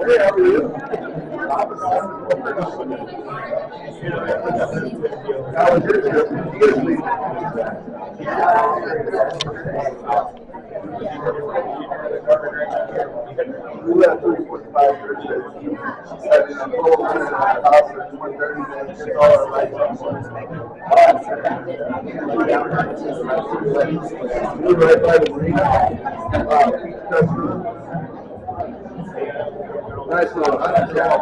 We left 3:45 years ago. And in the whole house at 1:30, it's all right. We're right by the marina. Nice little hunting job.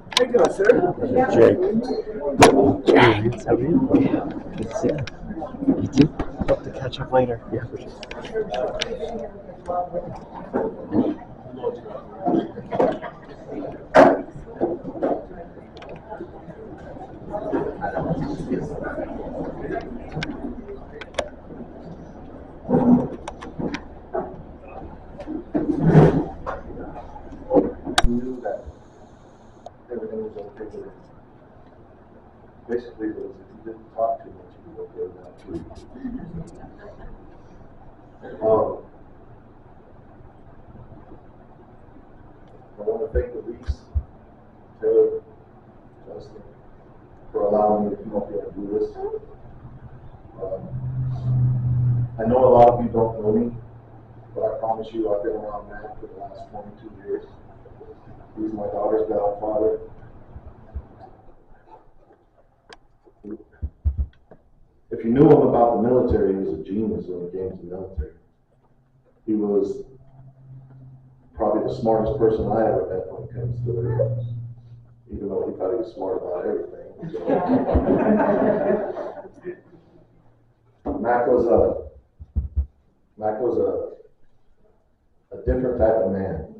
How you doing, sir? Jake. James, how are you? Good to see you. You too. Hope to catch up later. Yeah, for sure. Knew that everything was okay with it. Basically, it was if you didn't talk too much, you would go down too. I want to thank the Reese, Taylor, Justin, for allowing me to come up here and do this. I know a lot of you don't know me, but I promise you I've been around Matt for the last 22 years. He's my daughter's godfather. If you knew him about the military, he was a genius when it came to the military. He was probably the smartest person I ever met when it comes to it, even though he thought he was smart about everything. So. Mac was a different type of man.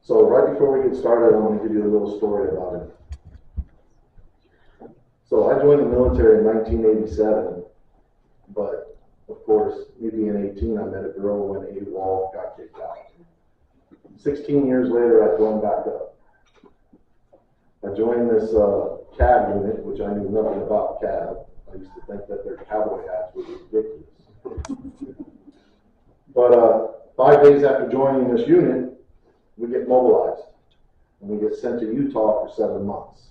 So right before we get started, I want to give you a little story about him. So I joined the military in 1987, but of course, me being 18, I met a girl, went AWOL, got kicked out. 16 years later, I joined back up. I joined this CAB unit, which I knew nothing about CAB. I used to think that their cowboy hats were ridiculous. But 5 days after joining this unit, we get mobilized, and we get sent to Utah for 7 months.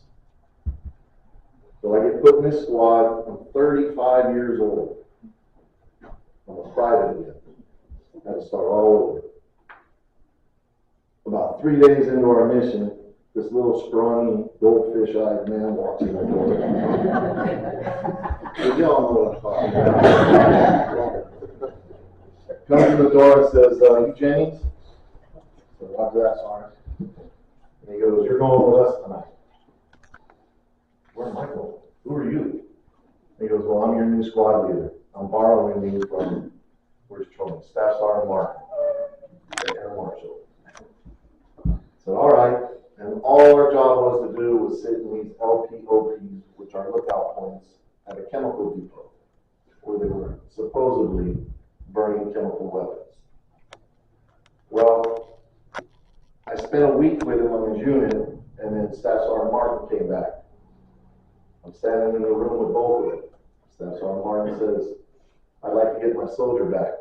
So I get put in this squad. I'm 35 years old. I'm a private again. I had to start all over. About 3 days into our mission, this little scrawny, goldfish-eyed man walks in the door. Y'all know what I'm talking about. Comes in the door and says, "You James?" So Roger that, Sergeant. And he goes, "You're going with us tonight." "Where am I going? Who are you?" And he goes, "Well, I'm your new squad leader. I'm borrowing you from, where's Truman? Staff Sergeant Martin, Air Marshal." I said, "All right." And all our job was to do was sit in these LPOPs, which are lookout points, at a chemical depot, where they were supposedly burning chemical weapons. Well, I spent a week with him on his unit, and then Staff Sergeant Martin came back. I'm standing in the room with both of them. Staff Sergeant Martin and says, I'd like to get my soldier back.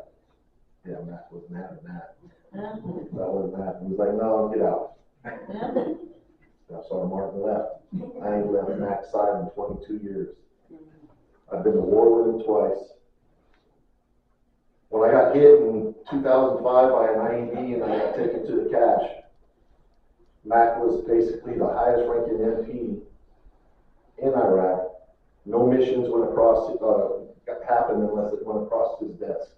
Yeah, Mac wasn't having that. That wasn't happening. He was like, no, get out. That's why Martin left. I ain't left Mac's side in 22 years. I've been to war with him twice. When I got hit in 2005 by an IED and I got taken to the cache, Mac was basically the highest ranking MP in Iraq. No missions went across, happened unless it went across his desk.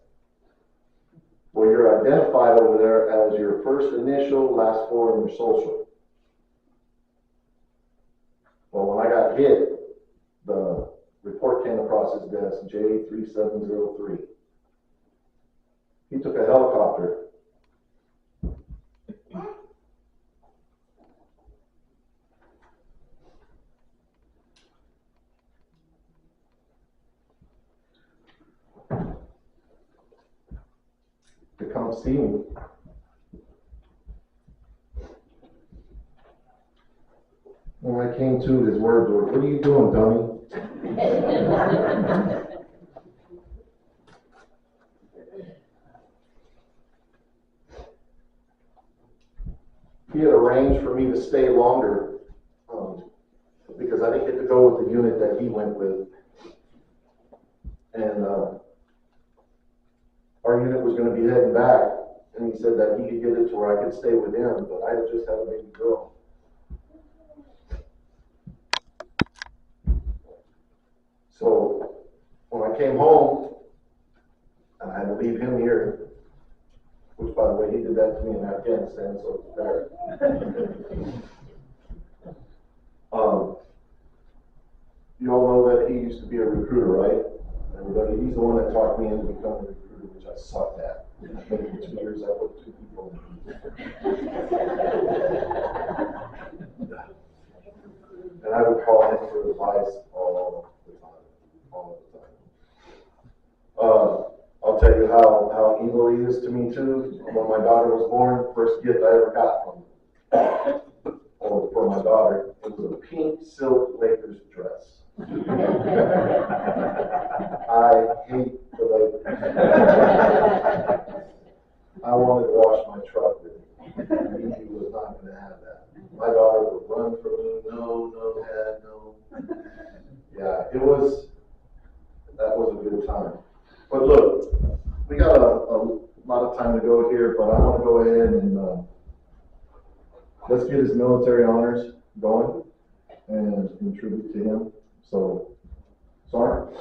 Well, you're identified over there as your first initial, last four, and your social. Well, when I got hit, the report came across his desk, J3703. He took a helicopter to come see me. When I came to, his words were, "What are you doing, dummy?" He had arranged for me to stay longer because I didn't get to go with the unit that he went with. And our unit was going to be heading back, and he said that he could get it to where I could stay with him, but I had just had a baby girl. So when I came home, and I had to leave him here, which, by the way, he did that to me in Afghanistan, so it's fair. You all know that he used to be a recruiter, right? Everybody, he's the one that taught me into becoming a recruiter, which I sucked at. I think in 2 years I put 2 people in. And I would call him for advice all the time. I'll tell you how evil he is to me too. When my daughter was born, first gift I ever got from him, for my daughter, it was a pink silk Lakers dress. I hate the Lakers. I wanted to wash my truck with him. He was not going to have that. My daughter would run from me. No, Dad, no. Yeah, that was a good time. But look, we got a lot of time to go here, but I want to go ahead and let's get his military honors going and in tribute to him. So, Sergeant.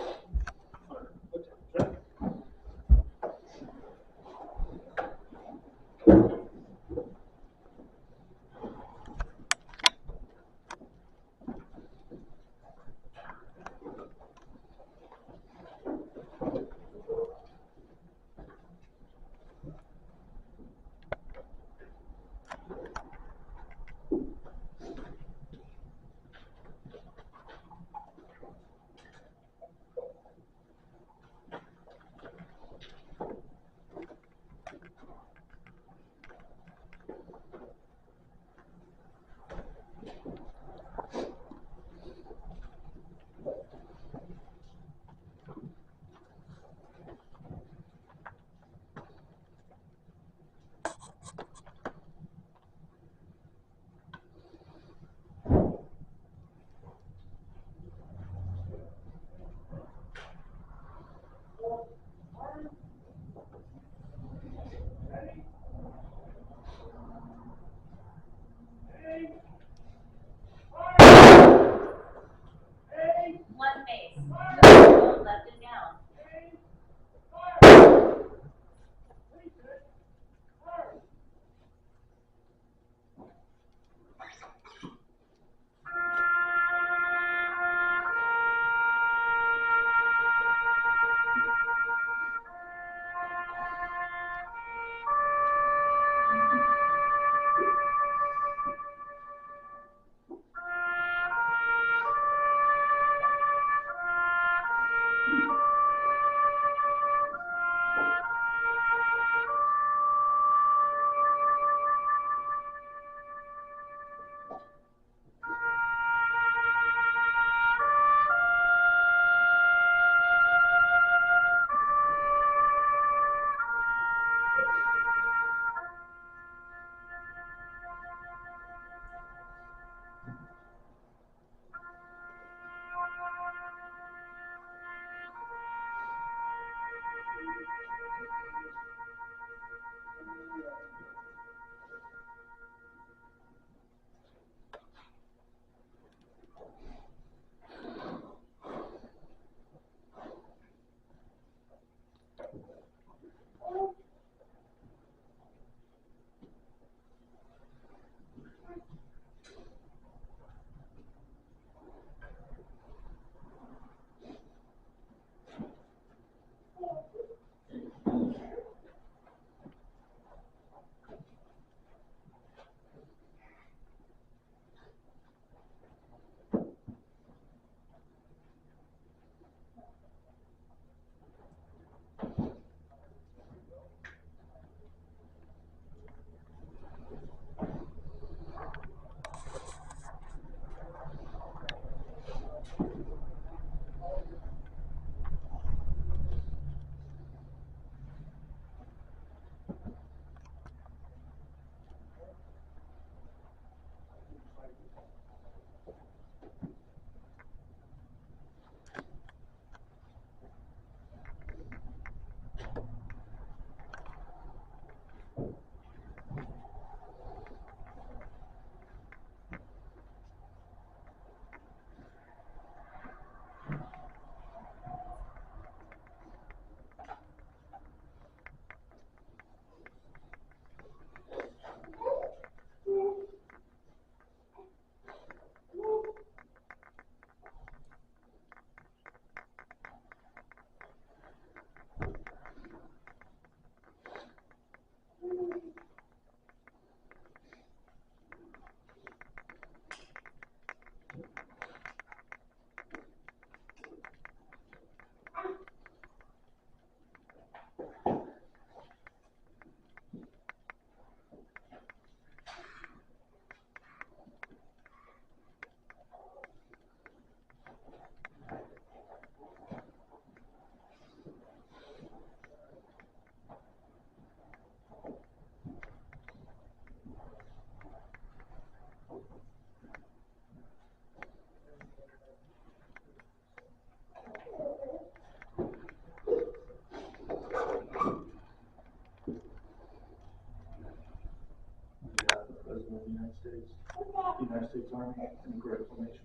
States Army and grateful nation.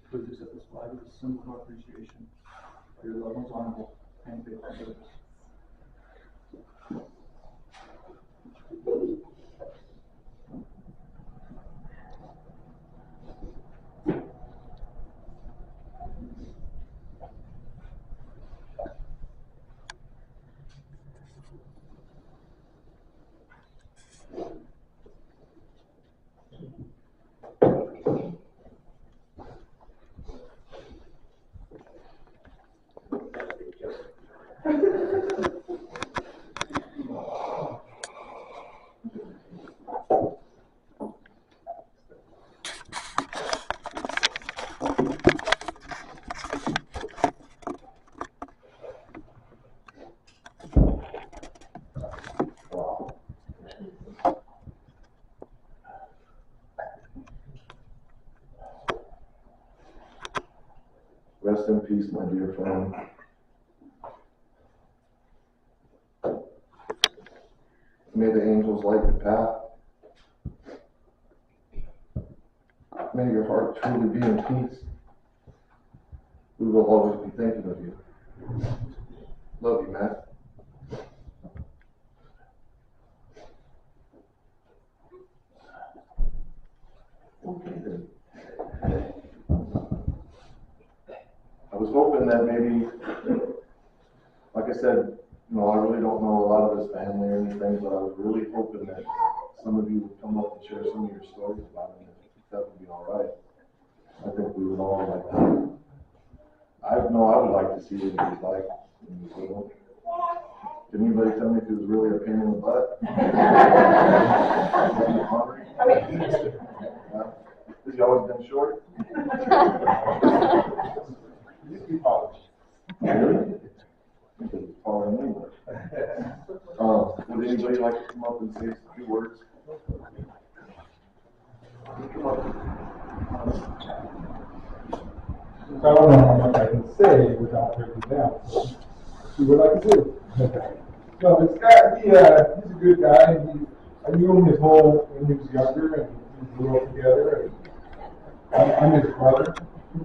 Please accept this flag as a symbol of our appreciation for your loved one's honorable and faithful service. Rest in peace, my dear friend. May the angels light your path. May your heart truly be in peace. We will always be thinking of you. Love you, Matt. Okay, then. I was hoping that maybe, like I said, I really don't know a lot of his family or anything, but I was really hoping that some of you would come up and share some of your stories about him, if that would be all right. I think we would all like that. I would like to see what he was like when he was little. Can anybody tell me if he was really a pain in the butt? Has he always been short? Really? Because it's taller than me. Would anybody like to come up and say a few words? Come up. I don't know how much I can say without breaking down. So, see what I can do. No, this guy, he's a good guy. I knew him when he was younger, and we grew up together. And I'm his brother.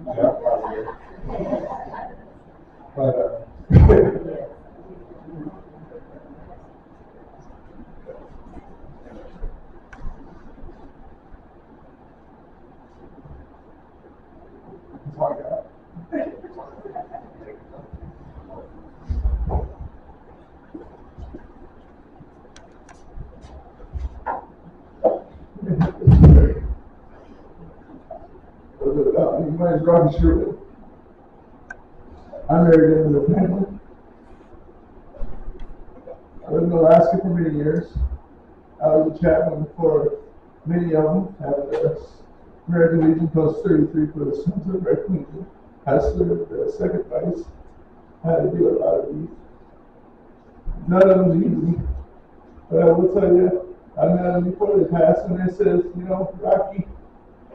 Yeah, probably. But that's all I got. You might as well be sure. I'm married into the family. I lived in Alaska for many years. I was a chaplain for many of them. Had the American Legion Post 33 for the Sons of American Legion. I served the second vice. Had to do a lot of these. None of them was easy. But I will tell you, I met them before they passed, and they says, Rocky,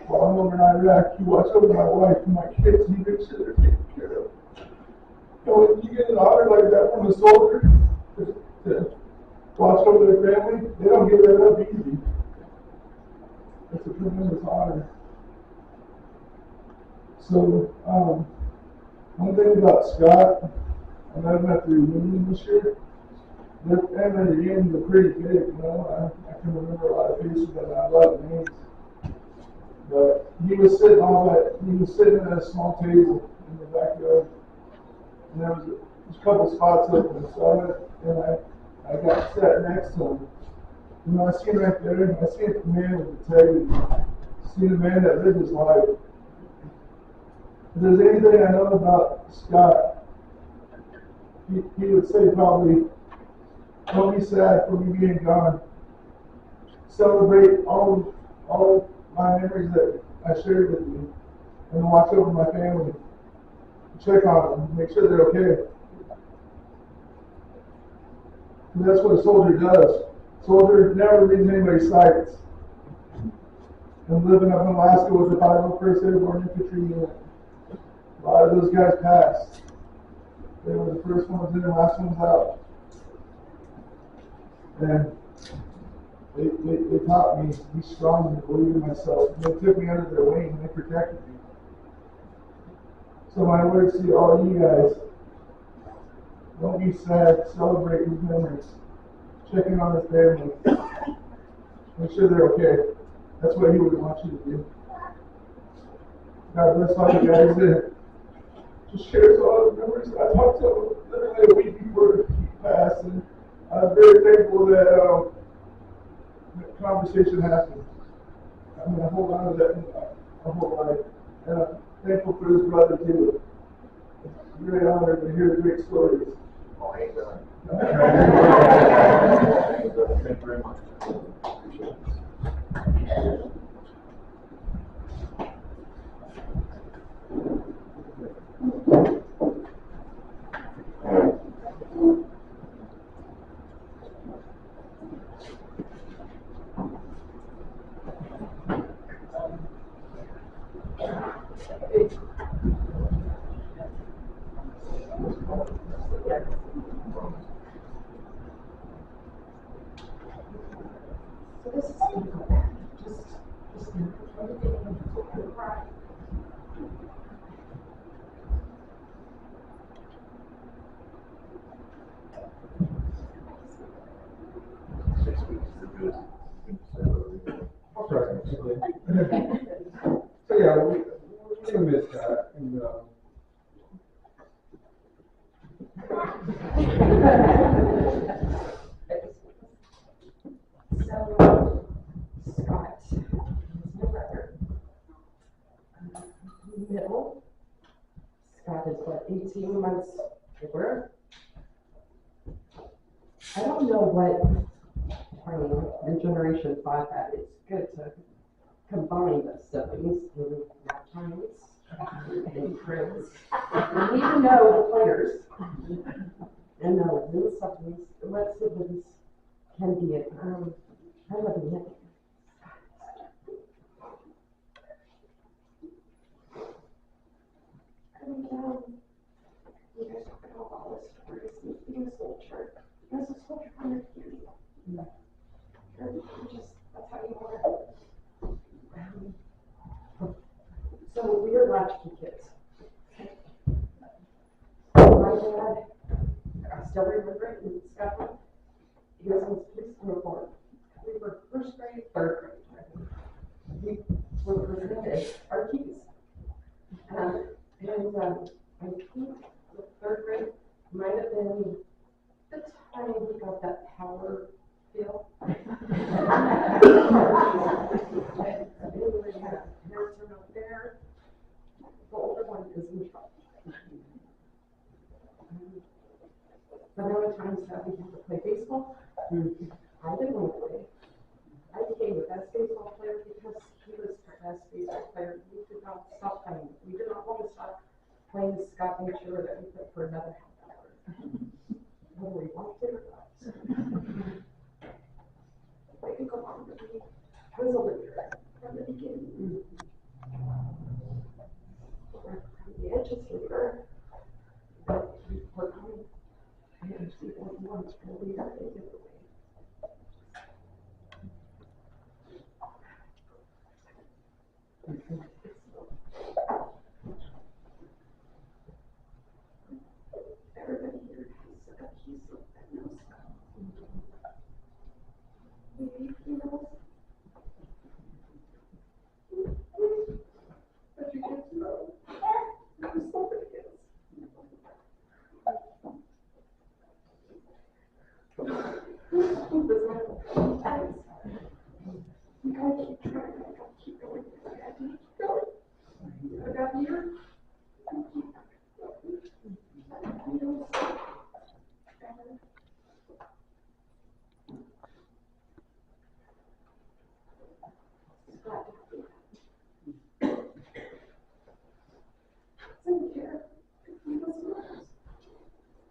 while I'm over in Iraq, you watch over my wife and my kids, and you make sure they're taken care of. When you get an honor like that from a soldier to watch over their family, they don't give that up easy. It's a tremendous honor. So, one thing about Scott, I met him at the reunion this year. Their family reunions are pretty big, I can remember a lot of faces and a lot of names. But he was sitting at a small table in the backyard. And there was a couple spots open, so I went and I got sat next to him. I seen right there, I seen a man with the tag. I seen a man that lived his life. If there's anything I know about Scott, he would say probably, don't be sad for me being gone. Celebrate all my memories that I shared with you, and watch over my family. Check on them, make sure they're okay. And that's what a soldier does. A soldier never leaves anybody's sights. And living up in Alaska with the 501st Airborne Infantry Unit, a lot of those guys passed. They were the first ones in and last ones out. And they taught me to be strong and believe in myself. And they took me under their wing and they protected me. So my words to all you guys, don't be sad, celebrate his memories. Check in on his family. Make sure they're okay. That's what he would want you to do. God bless all you guys that just shares all the memories. I talked to him literally a week before he passed, and I was very thankful that that conversation happened. I'm going to hold on to that my whole life. And I'm thankful for his brother too. I'm very honored to hear the great stories. Oh, ain't done. Thank you very much. Appreciate it. So this is going to go back. Just right. 6 weeks is good. I'll try to. So yeah, we're gonna miss that, and So, Scott is my brother. Middle. Scott is what, 18 months older? I don't know what your generation thought that it's good to combine the siblings in nap times and cribs. And we know the players and the siblings, what siblings can be I love you. And you guys talk about all the stories and being a soldier. As a soldier, I'm a beauty. And just, that's how you are. So we are latchkey kids. My dad, I still remember it in Scotland. He was in his police uniform. We were first grade, third grade. We were presented our keys. And I think the third grade might have been the time we got that power feel. Anyway, yeah, parents are not there. The older one is in trouble. The amount of times that we had to play baseball, I didn't want to play. I became the best baseball player because he was the best baseball player. We did not stop playing. We did not want to stop playing. Scott made sure that we played for another half hour. Whether we wanted it or not. I could go on with me. I was a leader from the beginning. From the edges leader. But we were coming. I actually don't want to be a leader in a different way. Everybody here has a piece of that knows Scott. Maybe he knows. But you can't know. There's somebody else. You gotta keep trying, I gotta keep going, I gotta keep going. I got here. Doesn't care if he doesn't know.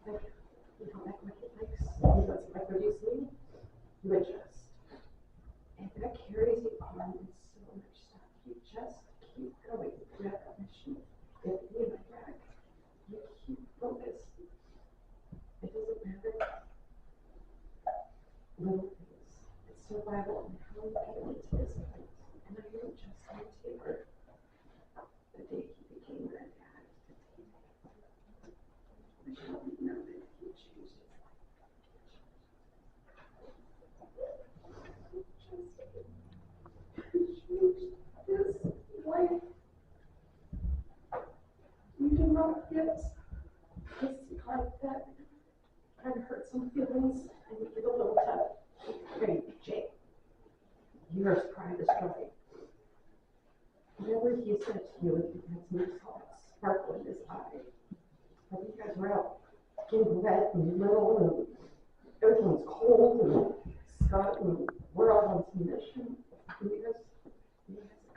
Like, you don't act like he likes, he doesn't like what you see, but just, and that carries you on in so much stuff. You just keep going. You have that mission. If you like back, you keep focused. It doesn't matter. Little things. It's survival and how he came into this place. And I don't just say Taylor, the day he became that dad, I shall know that he changed his life. He changed his life. You do not get a card that kind of hurt some feelings and you get a little tough. Okay, Jake, yours pride is right. Whatever he said to you, he had some sparkle in his eye. But you guys were out getting wet and little and everything was cold and Scott and we're all on some mission. And you guys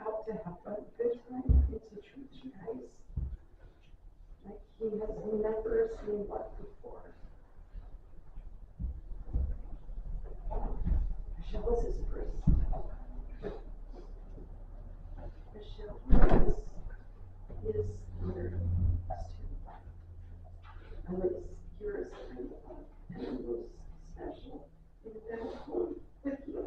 out to have a good time. It's a treat, you guys. Like he has never seen what before. Michelle is his first. Michelle is your I was yours and it was special in that home with you.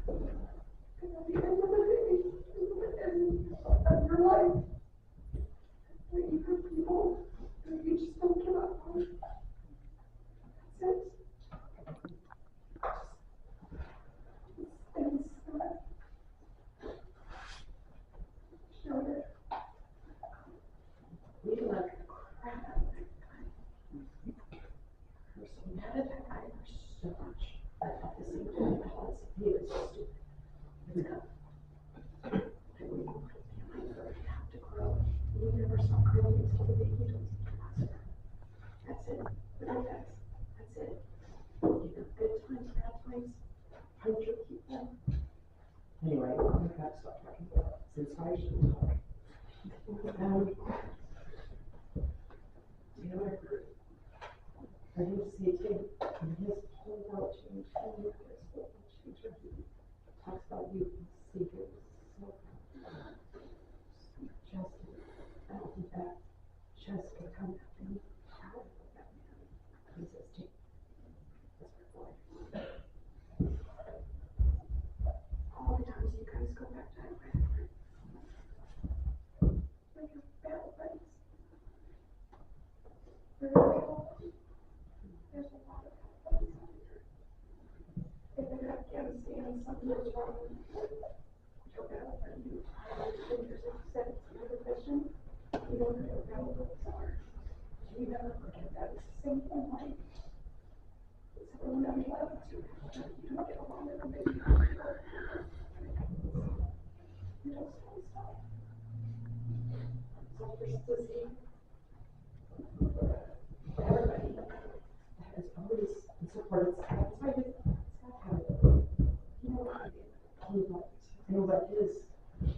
And at the end of the day, at the end of your life, when you have people that you just don't give up on. That's it. And showed it. We love the crap out of that guy. We're so mad at that guy for so much. But at the same time, he is stupid. It's got. And we have to grow. We never stop growing until the day we don't see the master. That's it. Without that, that's it. You have good times, bad times. How you keep them. Anyway, I've got to stop talking about it since I should talk. You know what I heard? I didn't see it too. And his whole world changed. And his whole world changed. He talks about you. See it. So just, I don't think that just could come out and out of that man. He says, Jake, that's my boy. All the times you guys go back to that way. Like your battle buddies. There's a lot of buddies out here. If in Afghanistan something was wrong, your battle buddy, you said it's another question. You don't know what battle buddies are. You never forget that. It's the same thing like someone that you love to. You don't get along with them, maybe you don't stop. So there's this thing. Everybody has always supported Scott. That's why Scott had it. You know what he liked. And what his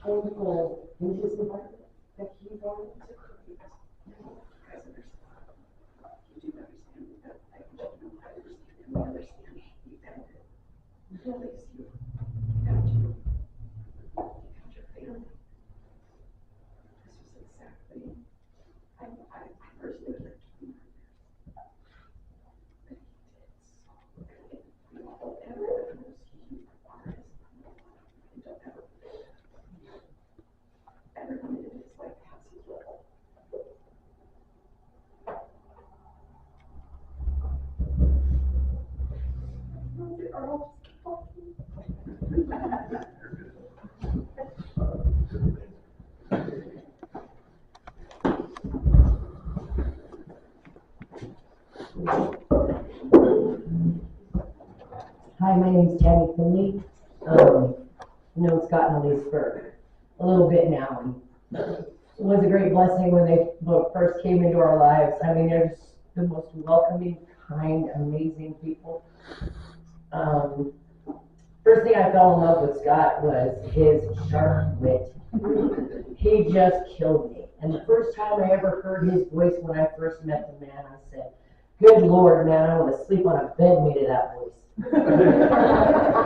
own goal in his environment that he wanted to create. You know, you guys understand. You do understand that. I don't know how to understand. And we understand. You found it. He believes you. He found you. He found your family. This was exactly. I personally lived with him. But he did so good. You all ever knows he are his and don't ever forget. Everyone in his life has his role. Earl, just keep talking. Hi, my name's Tammy Finley. Known Scott and Elise for a little bit now. And it was a great blessing when they first came into our lives. I mean, they're just the most welcoming, kind, amazing people. First thing I fell in love with Scott was his sharp wit. He just killed me. And the first time I ever heard his voice when I first met the man, I said, good Lord, man, I want to sleep on a bed made of that voice.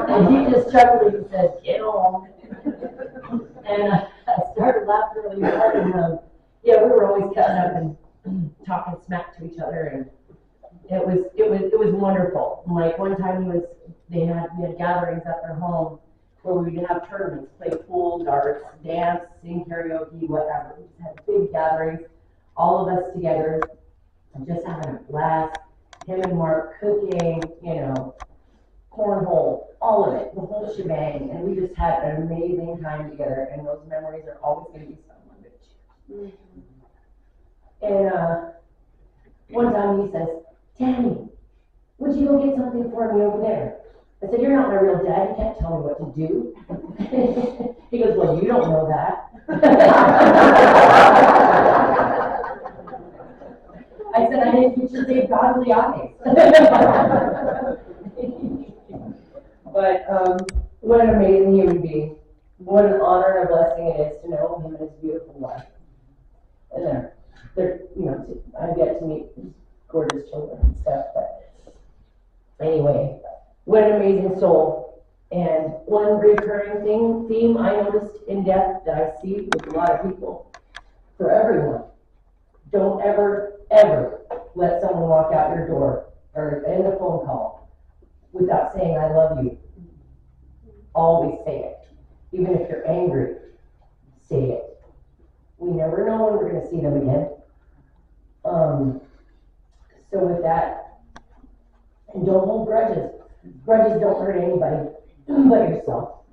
And he just chuckled and said, get on. And I started laughing really hard. And yeah, we were always cutting up and talking smack to each other. And it was wonderful. Like one time we had gatherings at their home where we would have tournaments, play pool, darts, dance, sing karaoke, whatever. We just had big gatherings, all of us together, just having a blast. Him and Mark cooking, cornhole, all of it, the whole shebang. And we just had an amazing time together, and those memories are always going to be someone to share. And one time he says, "Tammy, would you go get something for me over there?" I said, "You're not my real dad, you can't tell me what to do." He goes, "Well, you don't know that." I said, "I didn't get your big godly eyes." But what an amazing human being. What an honor and a blessing it is to know him and his beautiful wife. And I get to meet these gorgeous children and stuff, but anyway, what an amazing soul. And one recurring theme I noticed in death that I see with a lot of people, for everyone, don't ever, ever let someone walk out your door or end a phone call without saying, "I love you." Always say it. Even if you're angry, say it. We never know when we're going to see them again. So with that, and don't hold grudges. Grudges don't hurt anybody but yourself.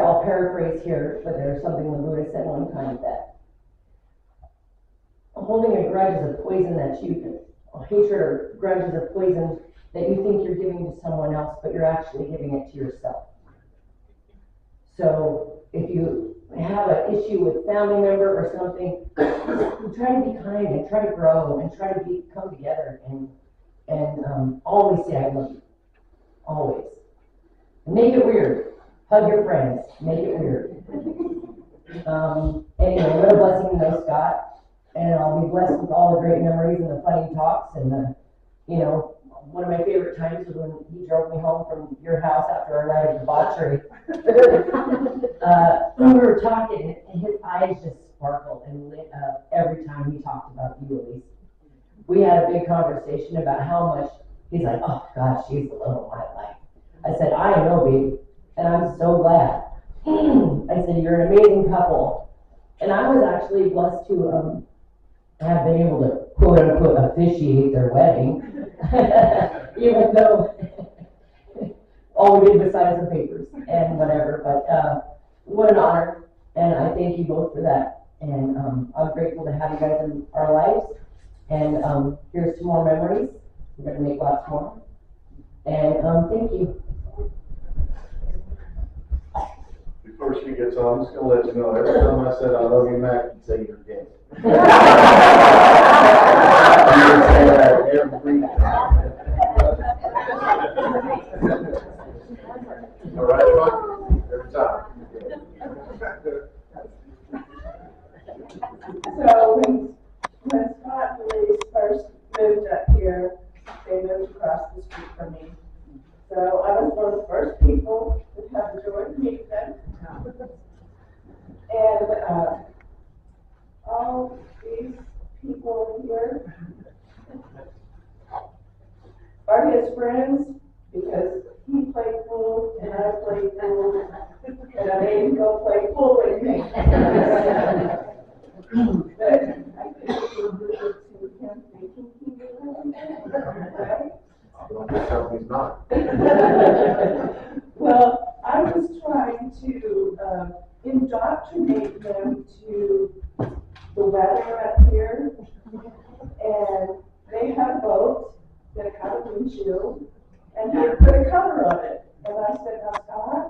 I'll paraphrase here, but there's something the Buddha said one time that holding a grudge is a poison hatred or grudge is a poison that you think you're giving to someone else, but you're actually giving it to yourself. So if you have an issue with a family member or something, try to be kind and try to grow and try to come together and always say, "I love you." Always. Make it weird. Hug your friends. Make it weird. Anyway, what a blessing to know Scott. And I'll be blessed with all the great memories and the funny talks and one of my favorite times was when he drove me home from your house after a night of debauchery. When we were talking, and his eyes just sparkled and lit up every time he talked about you, Elise. We had a big conversation about how much, he's like, "Oh God, she's the love of my life." I said, "I know, baby, and I'm so glad." I said, "You're an amazing couple." And I was actually blessed to have been able to, quote unquote, officiate their wedding. Even though all we did was sign some papers and whatever, but what an honor, and I thank you both for that, and I'm grateful to have you guys in our lives, and here's to more memories. We're going to make lots more, and thank you. Before she gets on, I'm just gonna let you know, every time I said "I love you, Mac," you say you're gay. You say that every time. All right, Mike? Every time. So when Scott and Elise first moved up here, they moved across the street from me. So I was one of the first people to have the joy of meeting them. And all these people here are his friends because he played pool and I played pool and I made him go play pool with me. But I think it was weird to him thinking he knew him, right? Don't just tell me he's not. Well, I was trying to indoctrinate them to the weather up here, and they have a boat that had a windshield, and they put a cover on it. And I said, "Now, Scott,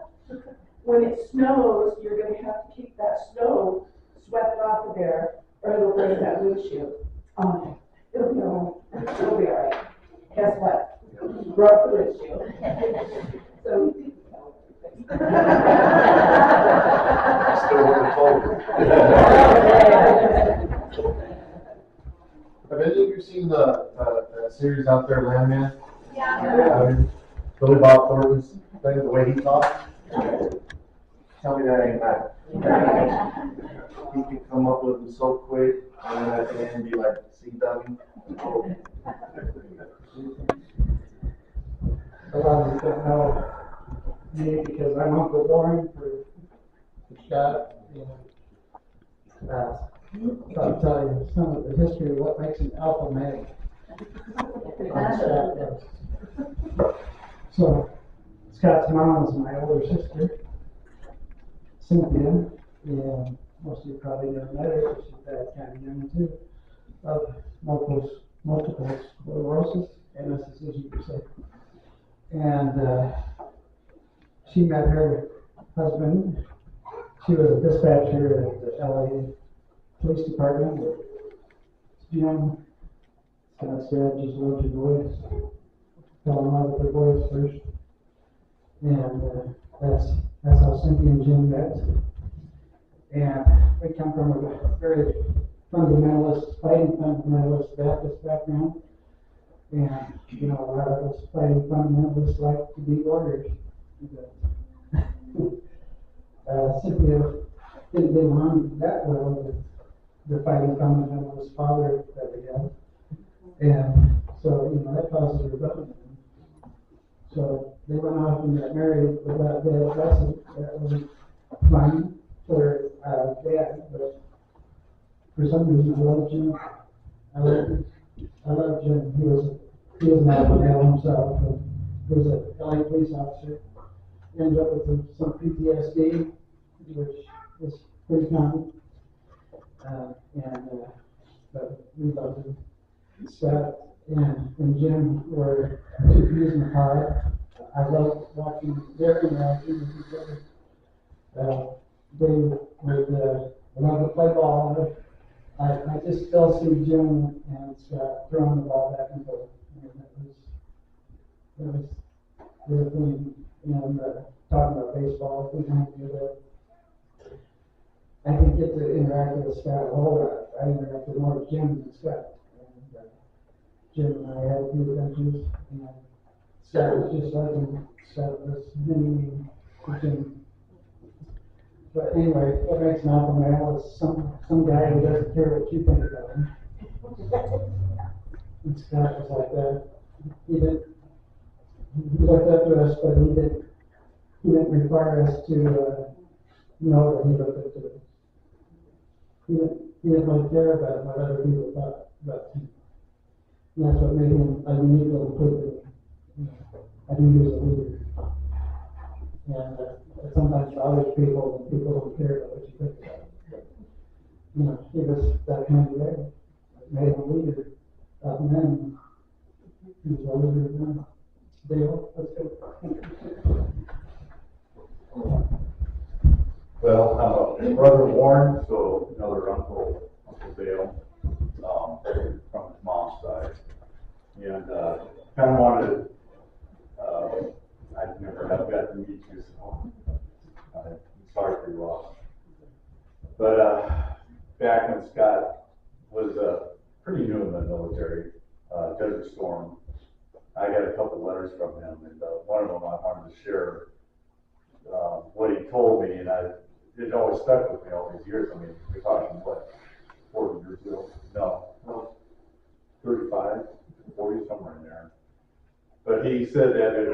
when it snows, you're going to have to keep that snow swept off of there, or it'll break that windshield." "Oh, it'll be all right. It'll be all right." Guess what? Broke the windshield. So he didn't know everything. I still wouldn't have told you. Have any of you seen the series out there, Landman? Yeah. Billy Bob Thornton's thing, the way he talks? Tell me that ain't right. He can come up with them so quick, and then at the end be like, see dummy. Oh. A lot of you don't know me because I'm Uncle Warren for Scott. I'll tell you some of the history of what makes an alpha male. So, Scott's mom was my older sister, Cynthia, and most of you probably never met her, but she died kind of young too, of multiple sclerosis, MS as you could say. And she met her husband. She was a dispatcher at the LA Police Department. Jim, Scott's dad, just loved your voice. Fell in love with her voice first. And that's how Cynthia and Jim met. And we come from a very fundamentalist, fighting fundamentalist Baptist background. And, you know, a lot of us fighting fundamentalists like to be ordered. Cynthia didn't get along that well with the fighting fundamentalist father that we had. And so, you know, that causes rebellion. So they went off and got married without their blessing. That was fine for dad, but for some reason I love Jim. I love Jim. He was an alpha male himself. And he was an LA police officer. Ended up with some PTSD, which is pretty common. But we loved him. Scott and Jim were two peas in a pod. I love watching their interaction with each other. They would love to play ball. I just still see Jim and Scott throwing the ball back and forth. It was the thing. And talking about baseball, we kind of do that. I didn't get to interact with Scott a whole lot. I interacted more with Jim than Scott. And Jim and I had a few adventures, and Scott was just like him. Scott was mini Jim. But anyway, what makes an alpha male is some guy who doesn't care what you think about him. And Scott was like that. He looked up to us, but he didn't require us to know that he looked up to us. He didn't really care about what other people thought about him. And that's what made him a unique little kid. I think he was a leader. And it sometimes bothers people when people don't care about what you think about him. But, you know, he was that kind of guy. It made him a leader of men. He was a leader of men. Dale, let's go. Well, I'm a brother Warren, so another Uncle Dale, from his mom's side. And kind of wanted, I never have got to meet you, so I'm sorry for your loss. But back when Scott was pretty new in the military, Desert Storm, I got a couple letters from him, and one of them I wanted to share what he told me, and it always stuck with me all these years. I mean, we're talking, what, 40 years ago? No, 35, 40, somewhere in there. But he said that if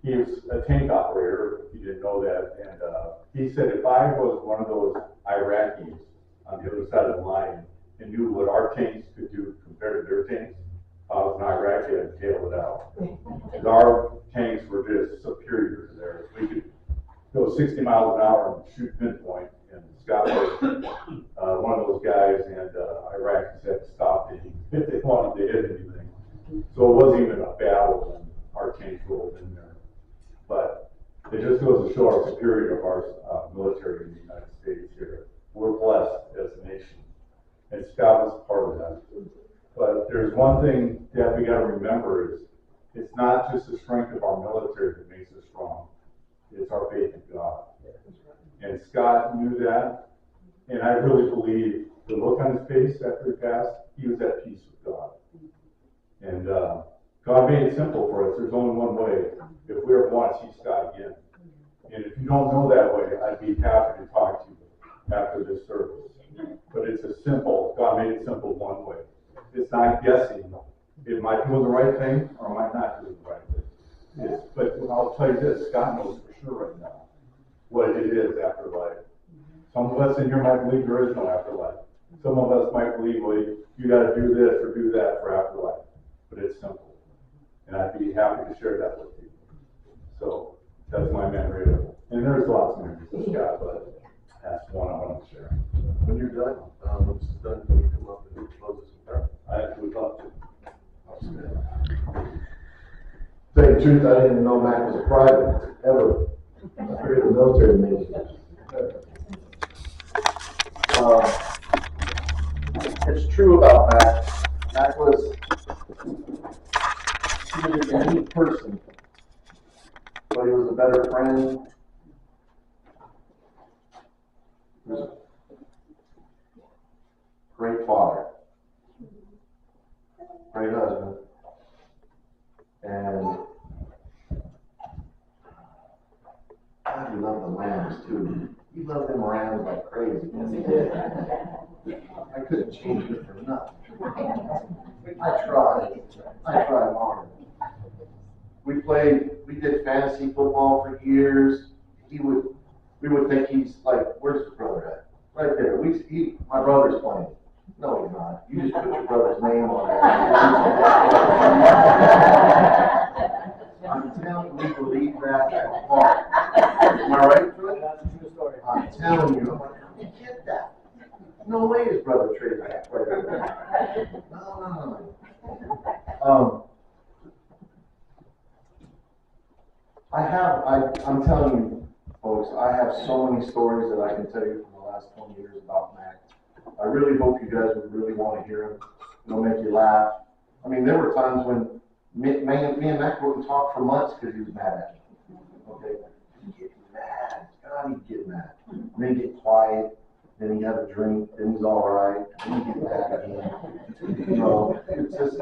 he was a tank operator, if you didn't know that, and he said if I was one of those Iraqis on the other side of the line and knew what our tanks could do compared to their tanks, if I was an Iraqi, I'd tail it out. Because our tanks were just superior to theirs. We could go 60 miles an hour and shoot pinpoint, and Scott was one of those guys, and Iraqis had to stop it if they wanted to hit anything. So it wasn't even a battle when our tanks rolled in there. But it just goes to show our superiority of our military in the United States here. We're blessed as a nation, and Scott was part of that. But there's one thing that we got to remember is it's not just the strength of our military that makes us strong. It's our faith in God. And Scott knew that, and I really believe the look on his face after he passed, he was at peace with God. And God made it simple for us. There's only one way. If we ever want to see Scott again, And if you don't know that way, I'd be happy to talk to you after this service. But it's a simple, God made it simple one way. It's not guessing. It might do the right thing or it might not do the right thing. But I'll tell you this, Scott knows for sure right now what it is afterlife. Some of us in here might believe there is no afterlife. Some of us might believe, well, you gotta do this or do that for afterlife. But it's simple. And I'd be happy to share that with you. So that's my memory of it. And there's lots of memories of Scott, but that's one I want to share. When you're done, once it's done, can you come up and close this in prayer? I would love to. Tell you the truth, I didn't even know Mac was a private, ever. I figured the military made it. It's true about Mac. Mac was, he was a unique person, but he was a better friend. He was a great father, great husband, and God, he loved the lambs too. He loved them lambs like crazy. Yes, he did. I couldn't change it for nothing. I tried hard. We did fantasy football for years. We would think he's like, where's his brother at? Right there. My brother's playing. No, he's not. You just put your brother's name on there. I'm telling you, we believe that at heart. Am I right, Troy? That's a true story. I'm telling you, I'm like, how did you get that? No way his brother traded that right there. No. I'm telling you, folks, I have so many stories that I can tell you from the last 20 years about Mac. I really hope you guys would really want to hear them. It'll make you laugh. I mean, there were times when me and Mac wouldn't talk for months because he was mad at me. Okay? He'd get mad. God, he'd get mad. And then he'd get quiet. Then he'd have a drink. Then he's all right. Then he'd get mad again. You know, it's just...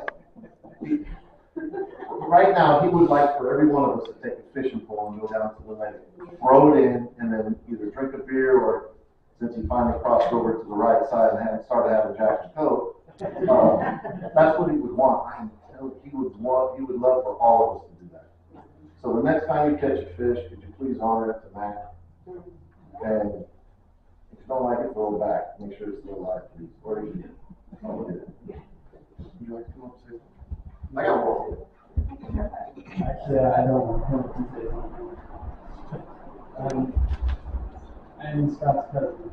Right now, he would like for every one of us to take a fishing pole and go down to the lake, throw it in, and then either drink a beer or, since he finally crossed over to the right side and started having Jack and Coke, that's what he would want. I know he would love for all of us to do that. So the next time you catch a fish, could you please honor it to Mac? And if you don't like it, throw it back. Make sure it's still alive, please. Or eat it. Would you like to come up and say something? I got one. Actually, I don't want to say something. I'm Scott's cousin.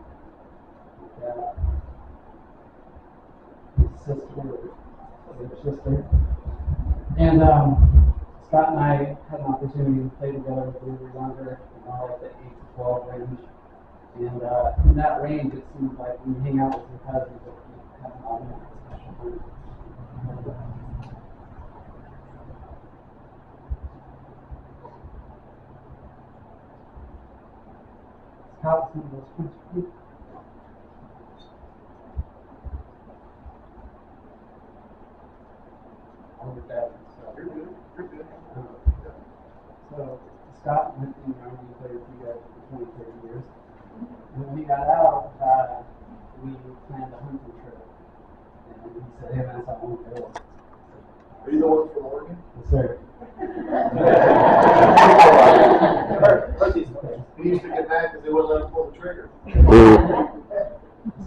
His sister. And Scott and I had an opportunity to play together when we were younger, at the 8 to 12 range. And in that range, it seems like when you hang out with your cousins, you have an automatic special bond. Scott's one of those people. So Scott went in the Army and played with you guys for 20, 30 years. And when he got out, we planned a hunting trip. And he said, hey man, I want to go. Are you the one from Oregon? Yes, sir. He used to get mad because they wouldn't let him pull the trigger.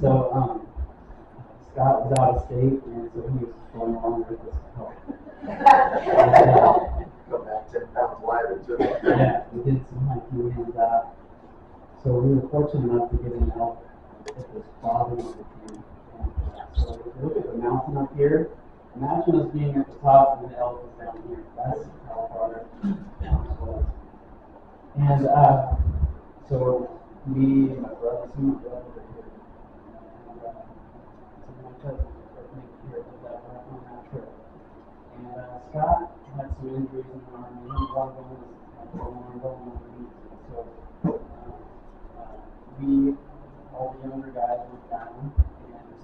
So Scott was out of state, and so he was going along with us. Come back 10 pounds lighter too. Yeah, we did some hiking, and so we were fortunate enough to get an elk at this bottom of the canyon. So if you look at the mountain up here, imagine us being at the top and the elk is down here. That's how far down it was. And so me and my brother, some of my brothers are here, and some of my cousins are here with that on that trip. And Scott had some injuries in the army. He was going so we, all the younger guys, went down, and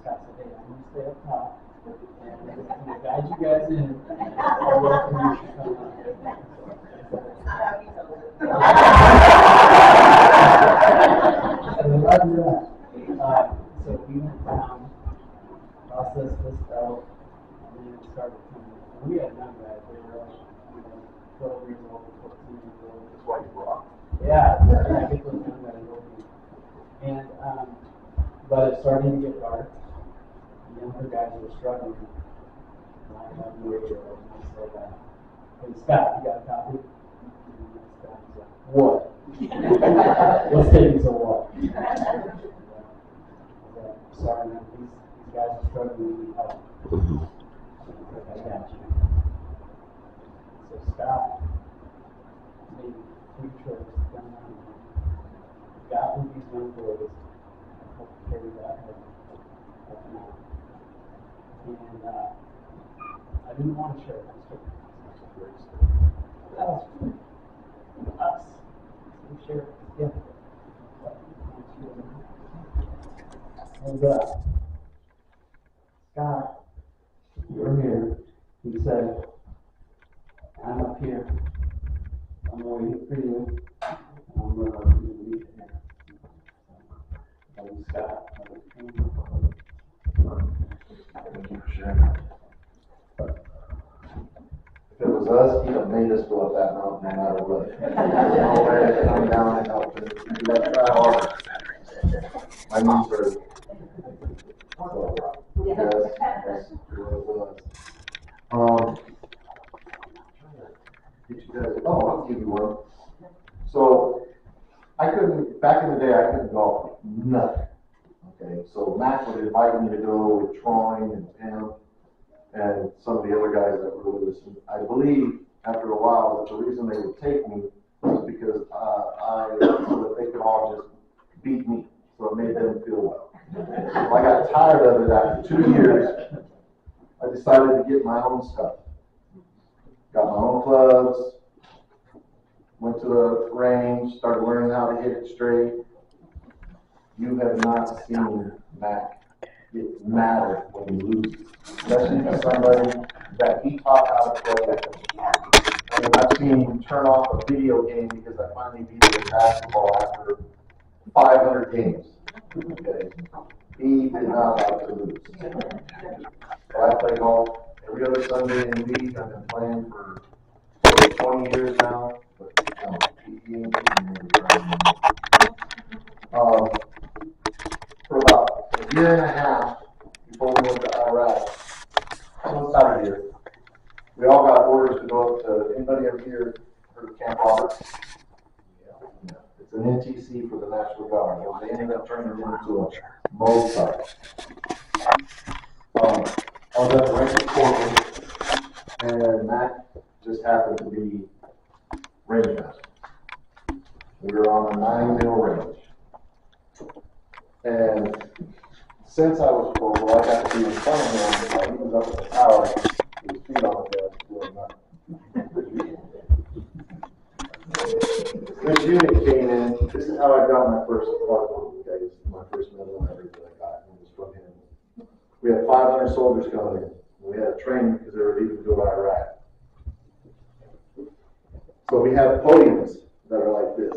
Scott said, hey, I'm going to stay up top, and I'm going to guide you guys in, and I'll welcome you to come out. Process this out, and then it started coming. And we had young guys, they were like, 12 years old, 14 years old. That's why you rock. Yeah, I get those young guys working. And, but it's starting to get dark. The younger guys were struggling. And I have no idea, and I said, hey, Scott, you got a copy? And Scott was like, what? What's taking so long? Sorry, man, these guys are struggling to need help. I got you. So Scott made 3 trips down the line, got with these young boys, helped carry that up and out. And I didn't want to share that story. That was us. We shared it together. And Scott, you're here. He said, I'm up here. I'm waiting for you. I'm going to leave it here. That was Scott. Thank you for sharing that. If it was us, he'd have made us go up that mountain no matter what. There's no way to come down and help him. He left that hard. My knees hurt. So, yes, that's true it was. Did you guys, I'll give you one. So, back in the day, I couldn't golf, nothing. Okay, so Matt would invite me to go with Troy and Tim and some of the other guys that were with us. And I believe after a while that the reason they would take me was because so that they could all just beat me. So it made them feel well. So I got tired of it after 2 years. I decided to get my own stuff. Got my own clubs, went to the range, started learning how to hit it straight. You have not seen Mac get mad when he loses, especially for somebody that he taught how to play. I mean, I've seen him turn off a video game because I finally beat him in basketball after 500 games. Okay. He did not like to lose. So I play golf every other Sunday in the week. I've been playing for 20 years now. But no, he ain't beating me. For about a year and a half before we went to Iraq, so it's about a year, we all got orders to go up to, anybody ever heard of Camp Roberts? Yeah. It's an NTC for the National Guard. Well, they ended up turning it into a mode site. I was at the range corporal, and Matt just happened to be range master. We were on a 9-mil range. And since I was corporal, I got to be in front of him while he was up at the tower with his feet on the desk doing nothing. This unit came in. This is how I got my first sparkle, okay? My first medal and everything I got. It was from him. We had 500 soldiers coming in. We had a training because they were leaving to go to Iraq. So we have podiums that are like this.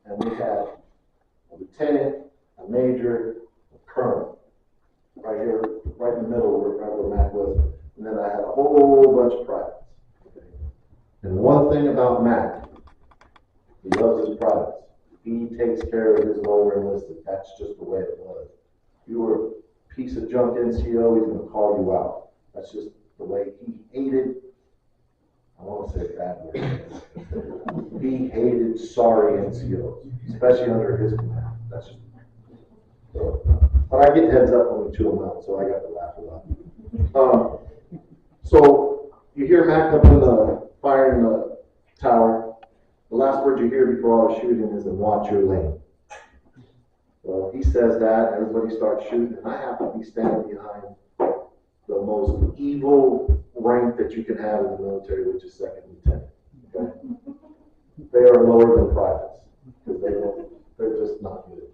And we had a lieutenant, a major, a colonel, right here, right in the middle where Matt was. And then I had a whole bunch of privates. Okay. And one thing about Matt, he loves his privates. He takes care of his lower enlisted. That's just the way it was. If you were a piece of junk NCO, he's going to call you out. That's just the way he hated. I want to say bad word. He hated sorry NCOs, especially under his command. That's just. But I get heads up when we chew them out, so I got to laugh a lot. So you hear Mac up in the fire in the tower. The last word you hear before all the shooting is "and watch your lane." Well, he says that, everybody starts shooting, and I happen to be standing behind the most evil rank that you can have in the military, which is second lieutenant. Okay? They are lower than privates because they're just not good.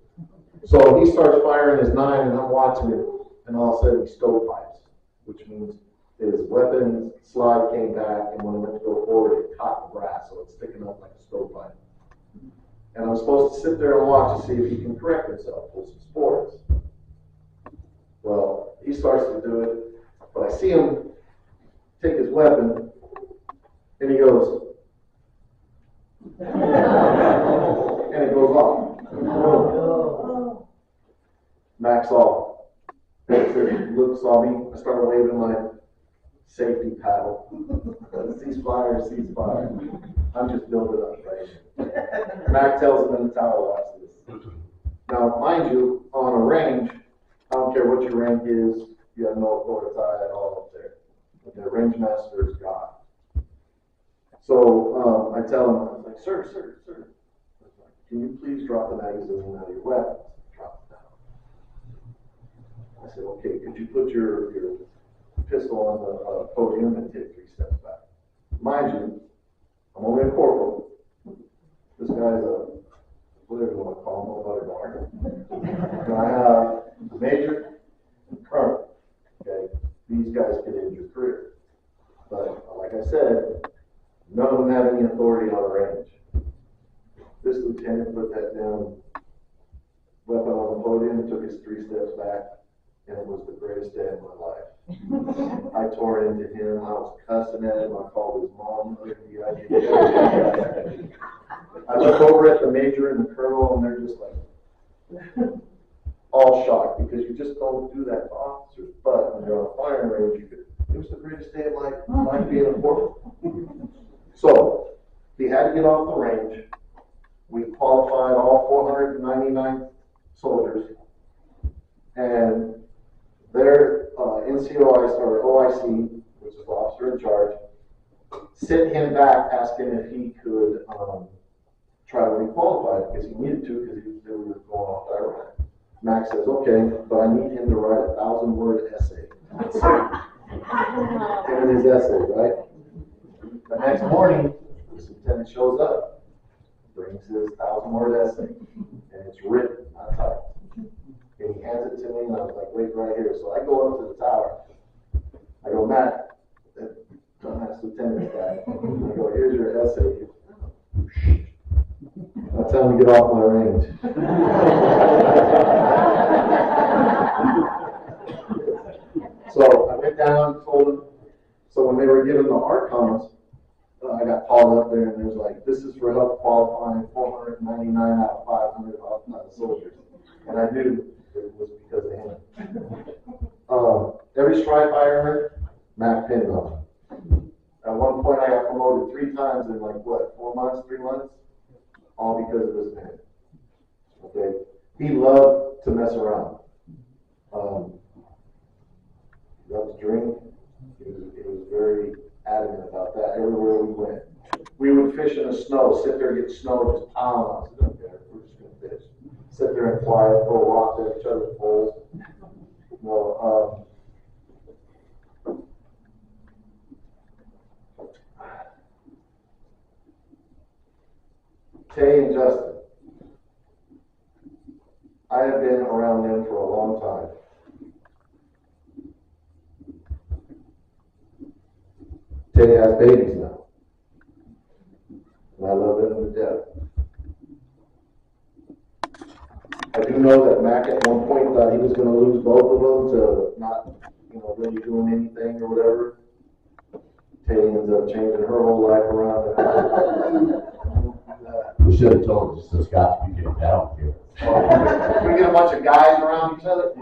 So he starts firing his 9, and I'm watching it, and all of a sudden he stovepipes, which means his weapon slide came back, and when it went to go forward, it caught the brass, so it's sticking up like a stovepipe. And I'm supposed to sit there and watch to see if he can correct himself, pull some sports. Well, Well, he starts to do it, but I see him take his weapon, and he goes, and it goes off. Max off. Looks saw me. I started waving my safety paddle. Ceasefire, ceasefire. I'm just building up right. Mac tells him in the tower, watch this. Now, mind you, on a range, I don't care what your rank is, you have no authority at all up there. But the range master is God. So I tell him, I was like, sir. I was like, can you please drop the magazine out of your weapon? Drop it down. I said, okay, could you put your pistol on the podium and take 3 steps back? Mind you, I'm only a corporal. This guy's whatever you want to call him, a butter bar. And I have a major and colonel. Okay, these guys could end your career. But like I said, none of them have any authority on range. This lieutenant put that down weapon on the podium, took his 3 steps back, and it was the greatest day of my life. I tore into him, I was cussing at him, I called his mom, I look over at the major and the colonel, and they're just like, all shocked, because you just don't do that to officers, but when you're on a firing range, it was the greatest day of my life being a corporal. So, he had to get off the range. We qualified all 499 soldiers, and their NCOIC or OIC, which is the officer in charge, sent him back asking if he could try to requalify because he needed to because they were going off to Iraq. Max says, okay, but I need him to write a 1,000-word essay. And his essay, right? The next morning, the lieutenant shows up, brings his 1,000-word essay, and it's written, not typed. And he hands it to me, and I was like, wait right here. So I go up to the tower. I go, Matt, dumbass lieutenant guy. I go, here's your essay. That's how we get off my range. So I went down, told him. So when they were giving the art comments, I got called up there, and there was like, this is for help qualifying 499 out of 500 soldiers. And I knew it was because of him. Every stripe I earned, Matt pinned on. At one point, I got promoted 3 times in like, 4 months, 3 months? All because of this man. Okay? He loved to mess around. He loved to drink. He was very adamant about that everywhere we went. We would fish in the snow, sit there, get snow, just pound on us. Okay, we're just going to fish. Sit there and quiet, throw rocks at each other's poles. Tay and Justin. I have been around them for a long time. Tay has babies now. And I love them to death. I do know that Mac at one point thought he was going to lose both of them to not, really doing anything or whatever. Tay ends up changing her whole life around. We should have told us so Scott could get down here. We get a bunch of guys around each other.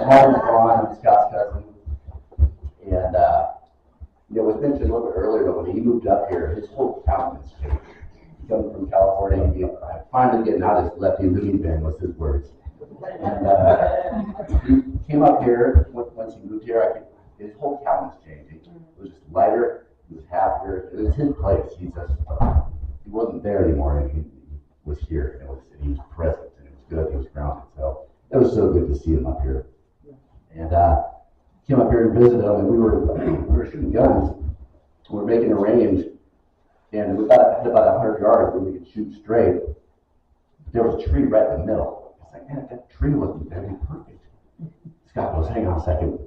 Martin's Ron, I'm Scott's cousin. And, it was mentioned a little bit earlier, but when he moved up here, his whole countenance changed. Coming from California, and finally getting out of his lefty living bin was his words. And he came up here, once he moved here, his whole countenance changed. It was just lighter, he was happier. It was his place. He just, he wasn't there anymore, and he was here, and he was present, and it was good, he was grounded. So it was so good to see him up here. And came up here and visited him, and we were shooting guns. We were making a range, and we had about 100 yards where we could shoot straight. There was a tree right in the middle. It's like, man, that tree wasn't very perfect. Scott goes, hang on a second.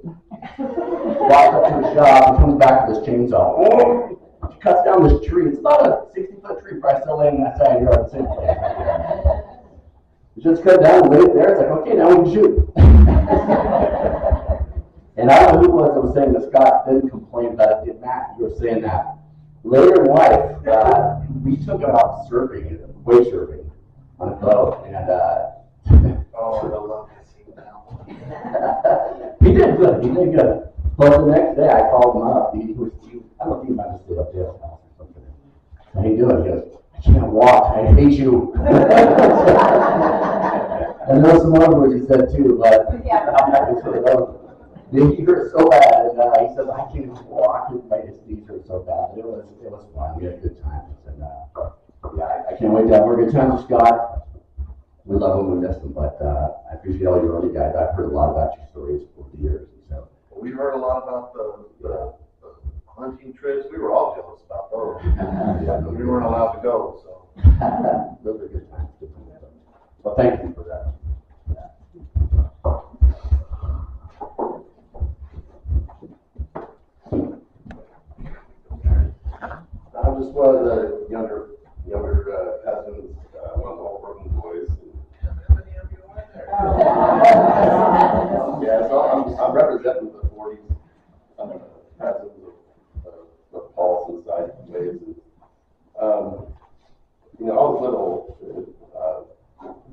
Walks up to the shop and comes back with his chainsaw. Oh! She cuts down this tree. It's about a 60-foot tree, probably still laying in that side yard. It's just cut down and laid there. It's like, okay, now we can shoot. And I don't know who it was that was saying that Scott didn't complain about it. Matt, you were saying that. Later in life, we took him out surfing, wake surfing on a boat, and Oh, I love to see now. he did good. He did good. But the next day, I called him up. I don't know if he might have stayed up there house or something. How you doing? He goes, I can't walk. I hate you. And there were some other words he said too, but I'm not going to say those. He hurt so bad, and he said, I can't even walk. His knees hurt so bad. It was fun. We had a good time. And yeah, I can't wait to have more good times with Scott. We love him, we miss him, but I appreciate all you early guys. I've heard a lot about your stories over the years. So We heard a lot about the hunting trips. We were all jealous about those. yeah, We weren't allowed to go, so. those are good times. Good times. Well, thank you for that. I'm just one of the younger cousins, one of the old Brooklyn boys. Yeah, so I'm representing the 40s cousins of Paul's side ways. And, I was little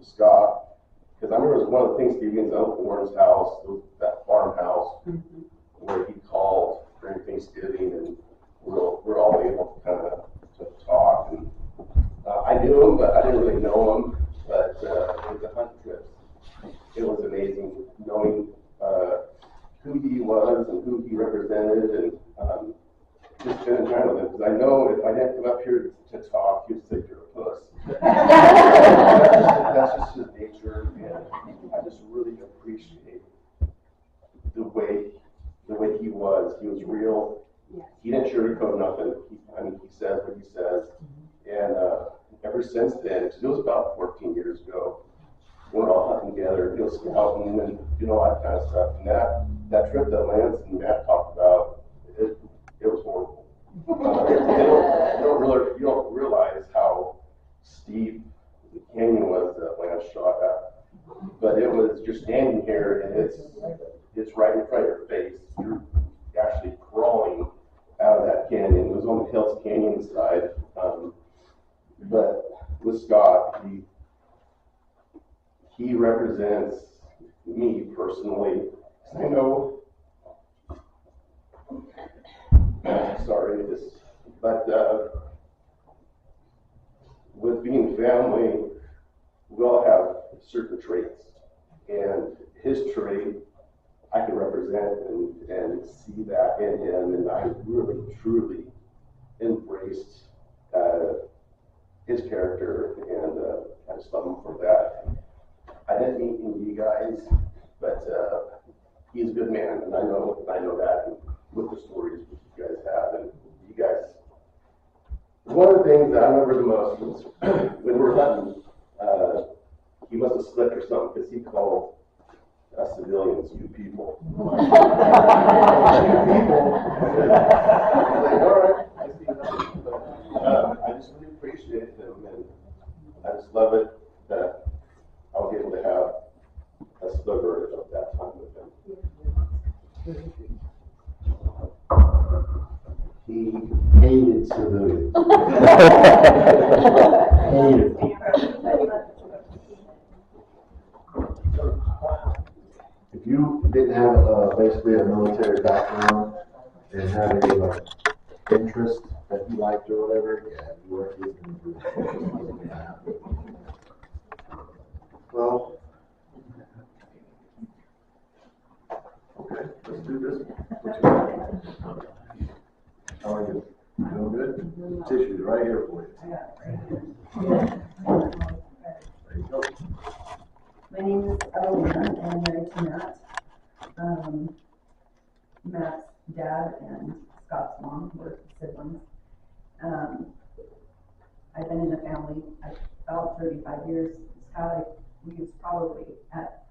Scott, because I remember it was one of the Thanksgivings at Warren's house, that farmhouse, where he called during Thanksgiving, and we're all able to kind of to talk. And I knew him, but I didn't really know him. But with the hunt trips, it was amazing knowing who he was and who he represented, and just spending time with him. Because I know if I didn't come up here to talk, he'd say you're a puss. That's just his nature, and I just really appreciate the way he was. He was real. He didn't sugarcoat nothing. He says what he says. And ever since then, it was about 14 years ago, we were all hunting together, scouting, and all that kind of stuff. And that trip that Lance and Matt talked about, it was horrible. You don't realize how steep the canyon was that Lance shot at. But it was just standing here, and it's right in front of your face. You're actually crawling out of that canyon. It was on the Hills Canyon side. But with Scott, he represents me personally. I know, sorry, but with being family, we all have certain traits, and his trait I can represent and see that in him, and I really, truly embraced his character, and I just love him for that. I didn't meet any of you guys, but he's a good man, and I know that, and with the stories you guys have, and you guys. One of the things that I remember the most was when we were hunting, he must have slipped or something, because he called us civilians, you people. You people. Like, all right, I see nothing. But I just really appreciate him, and I just love it that I was able to have a sliver of that time with him. He hated civilians. Hated. If you didn't have basically a military background and had any interest that you liked or whatever, yeah, you weren't even well, okay, let's do this. How are you? Doing good? Tissues right here for you. There you go. My name is Evelyn, and I'm married to Matt. Matt's dad and Scott's mom were siblings. I've been in the family about 35 years. Scott, we was probably at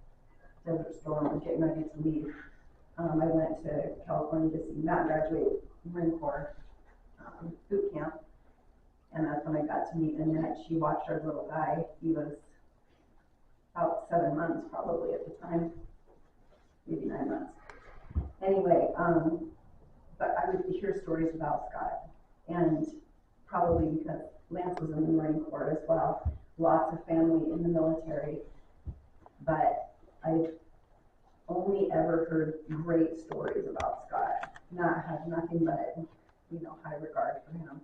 Desert Storm getting ready to leave. I went to California to see Matt graduate Marine Corps boot camp, and that's when I got to meet Annette. She watched our little guy. He was about 7 months probably at the time, maybe 9 months. Anyway, but I would hear stories about Scott, and probably because Lance was in the Marine Corps as well, lots of family in the military, but I've only ever heard great stories about Scott. Have nothing but, high regard for him.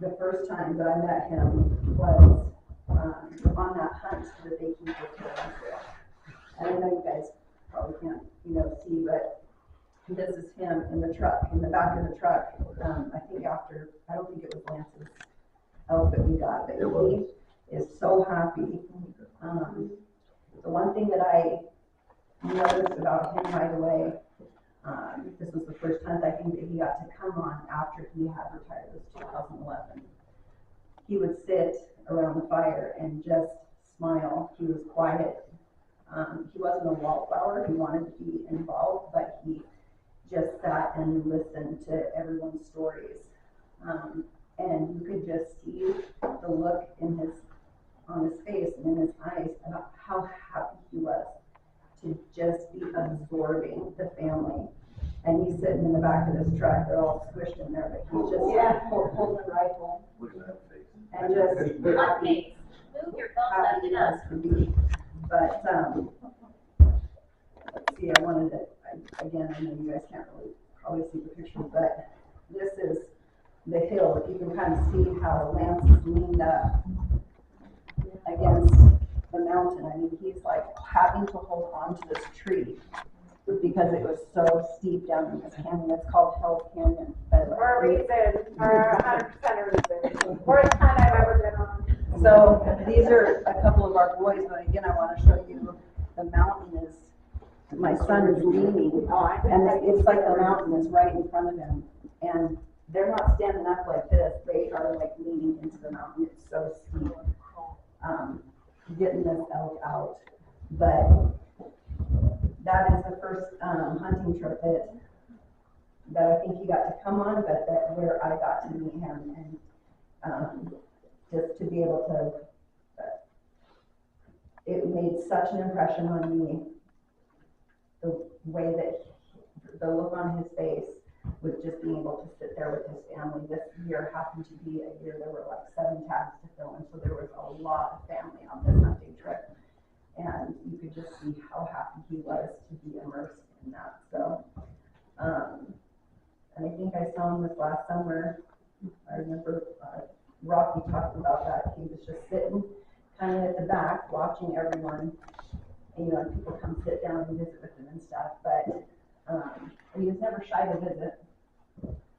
The first time that I met him was on that hunt that they keep referring to. And I know you guys probably can't, see, but this is him in the truck, in the back of the truck. I don't think it was Lance's elk that we got, but he is so happy. The one thing that I noticed about him right away, this was the first hunt I think that he got to come on after he had retired. It was 2011. He would sit around the fire and just smile. He was quiet. He wasn't a wallflower. He wanted to be involved, but he just sat and listened to everyone's stories. And you could just see the look on his face and in his eyes about how happy he was to just be absorbing the family. And he's sitting in the back of this truck, they're all squished in there, but he's just holding the rifle. Look at that face. And just happy he has to be. But, let's see, again, I know you guys can't really probably see the picture, but this is the hill. You can kind of see how Lance is leaned up against the mountain. I mean, he's like having to hold on to this tree because it was so steep down in this canyon. It's called Hell's Canyon. For a reason, for 100% a reason. Worst time I've ever been on. So these are a couple of our boys, but again, I want to show you the mountain is, my son is leaning, and it's like the mountain is right in front of him. And they're not standing up like this, they are like leaning into the mountain. It's so steep. Getting this elk out. But that is the first hunting trip that I think he got to come on, but that where I got to meet him, and just to be able to, it made such an impression on me, the way that the look on his face with just being able to sit there with his family. This year happened to be a year there were like 7 tags to fill in, so there was a lot of family on this hunting trip. And you could just see how happy he was to be immersed in that. So, and I think I saw him this last summer. I remember Rocky talked about that. He was just sitting kind of at the back watching everyone, and people come sit down and visit with him and stuff, but he was never shy to visit,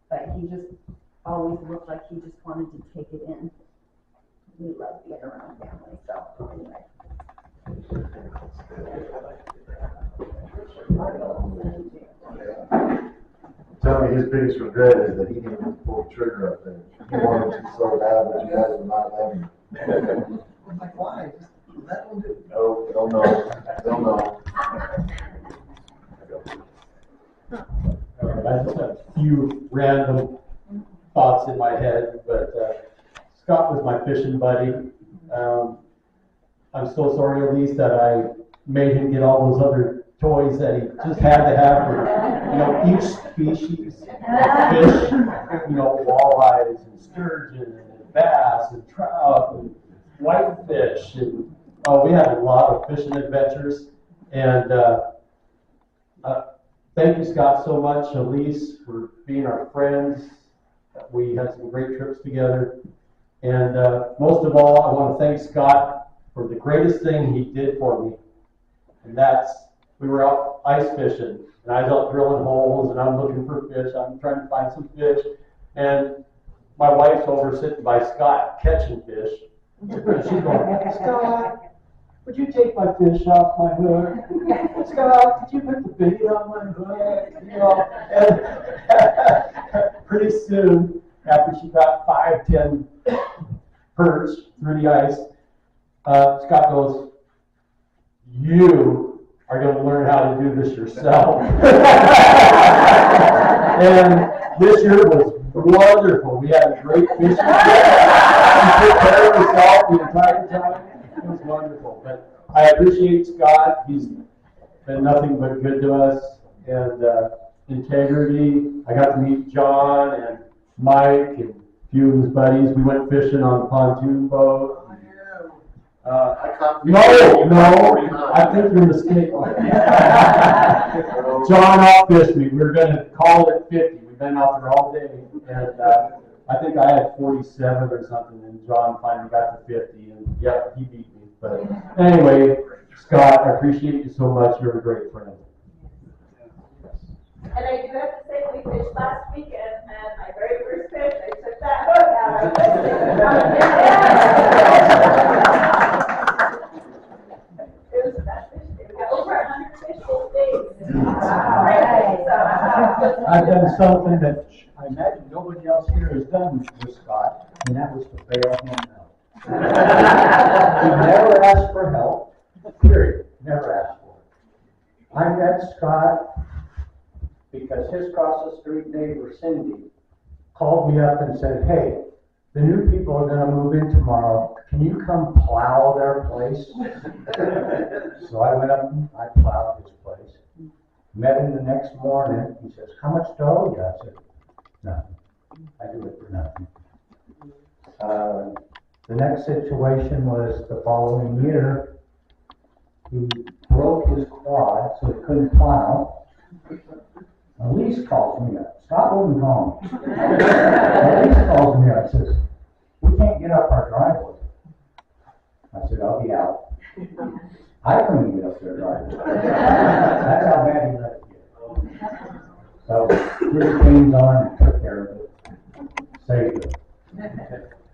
but he just always looked like he just wanted to take it in. He loved being around family, so anyway. Tell me his biggest regret is that he didn't pull the trigger up there. He wanted to so bad, but you guys would not let him. I'm like, why? Just let him do it. No, don't know. I just have a few random thoughts in my head, but Scott was my fishing buddy. I'm so sorry, Elise, that I made him get all those other toys that he just had to have for, each species of fish, walleyes and sturgeon and bass and trout and whitefish, and we had a lot of fishing adventures. And thank you, Scott, so much, Elise, for being our friends. We had some great trips together. And most of all, I want to thank Scott for the greatest thing he did for me. And that's, we were out ice fishing, and I was out drilling holes, and I'm looking for fish. I'm trying to find some fish. And my wife's over sitting by Scott catching fish. And she's going, Scott, would you take my fish off my hook? Scott, could you put the bait on my hook? And pretty soon, after she got 5-10 perch through the ice, Scott goes, you are going to learn how to do this yourself. And this year was wonderful. We had a great fishing trip. She took care of herself the entire time. It was wonderful. But I appreciate Scott. He's been nothing but good to us, and integrity. I got to meet John and Mike and a few of his buddies. We went fishing on a pontoon boat. No, I think you're mistaken. John outfished me. We were gonna call it 50. We've been out there all day, and I think I had 47 or something, and John finally got to 50, and yeah, he beat me. But anyway, Scott, I appreciate you so much. You're a great friend. And I do have to say, we fished last weekend, and my very first fish, I took that hook out. It was the best fish. We got over 100 fish both days. I've done something that I imagine nobody else here has done with Scott, and that was to bail him out. He never asked for help, period, never asked for it. I met Scott because his across the street neighbor Cindy called me up and said, hey, the new people are gonna move in tomorrow, can you come plow their place? So I went up and I plowed his place. Met him the next morning, he says, how much do I owe you? I said, nothing, I do it for nothing. The next situation was the following year, he broke his quad, so he couldn't plow. Elise calls me up. Scott wouldn't call me. Elise calls me up, says, we can't get up our driveway. I said, I'll be out. I couldn't get up their driveway. That's how bad he let it get. So, his chains on and took care of it. Saved it.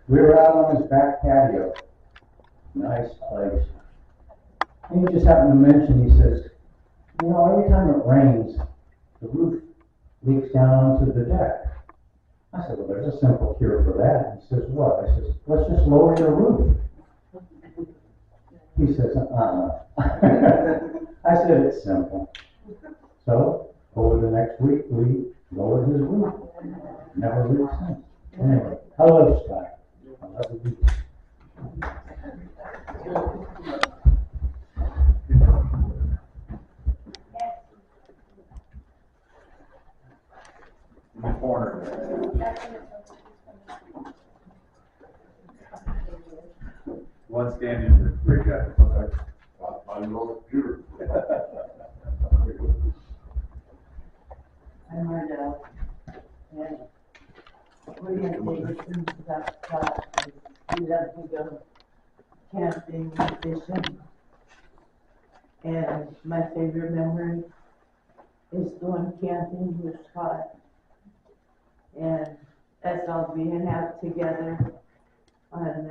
We were out on his back patio. Nice place. And he just happened to mention, he says, you know, every time it rains, the roof leaks down onto the deck. I said, well, there's a simple cure for that. He says, what? I says, let's just lower your roof. He says, I said, it's simple. So, over the next week, we lowered his roof. Never leaked since. Anyway, I love Scott. I love you. In the corner. One standing in the great guy. I'm on the computer. I'm Mardell, and we're gonna take some stuff, we love to go camping, fishing. And my favorite memory is going camping with Scott. And us all being out together on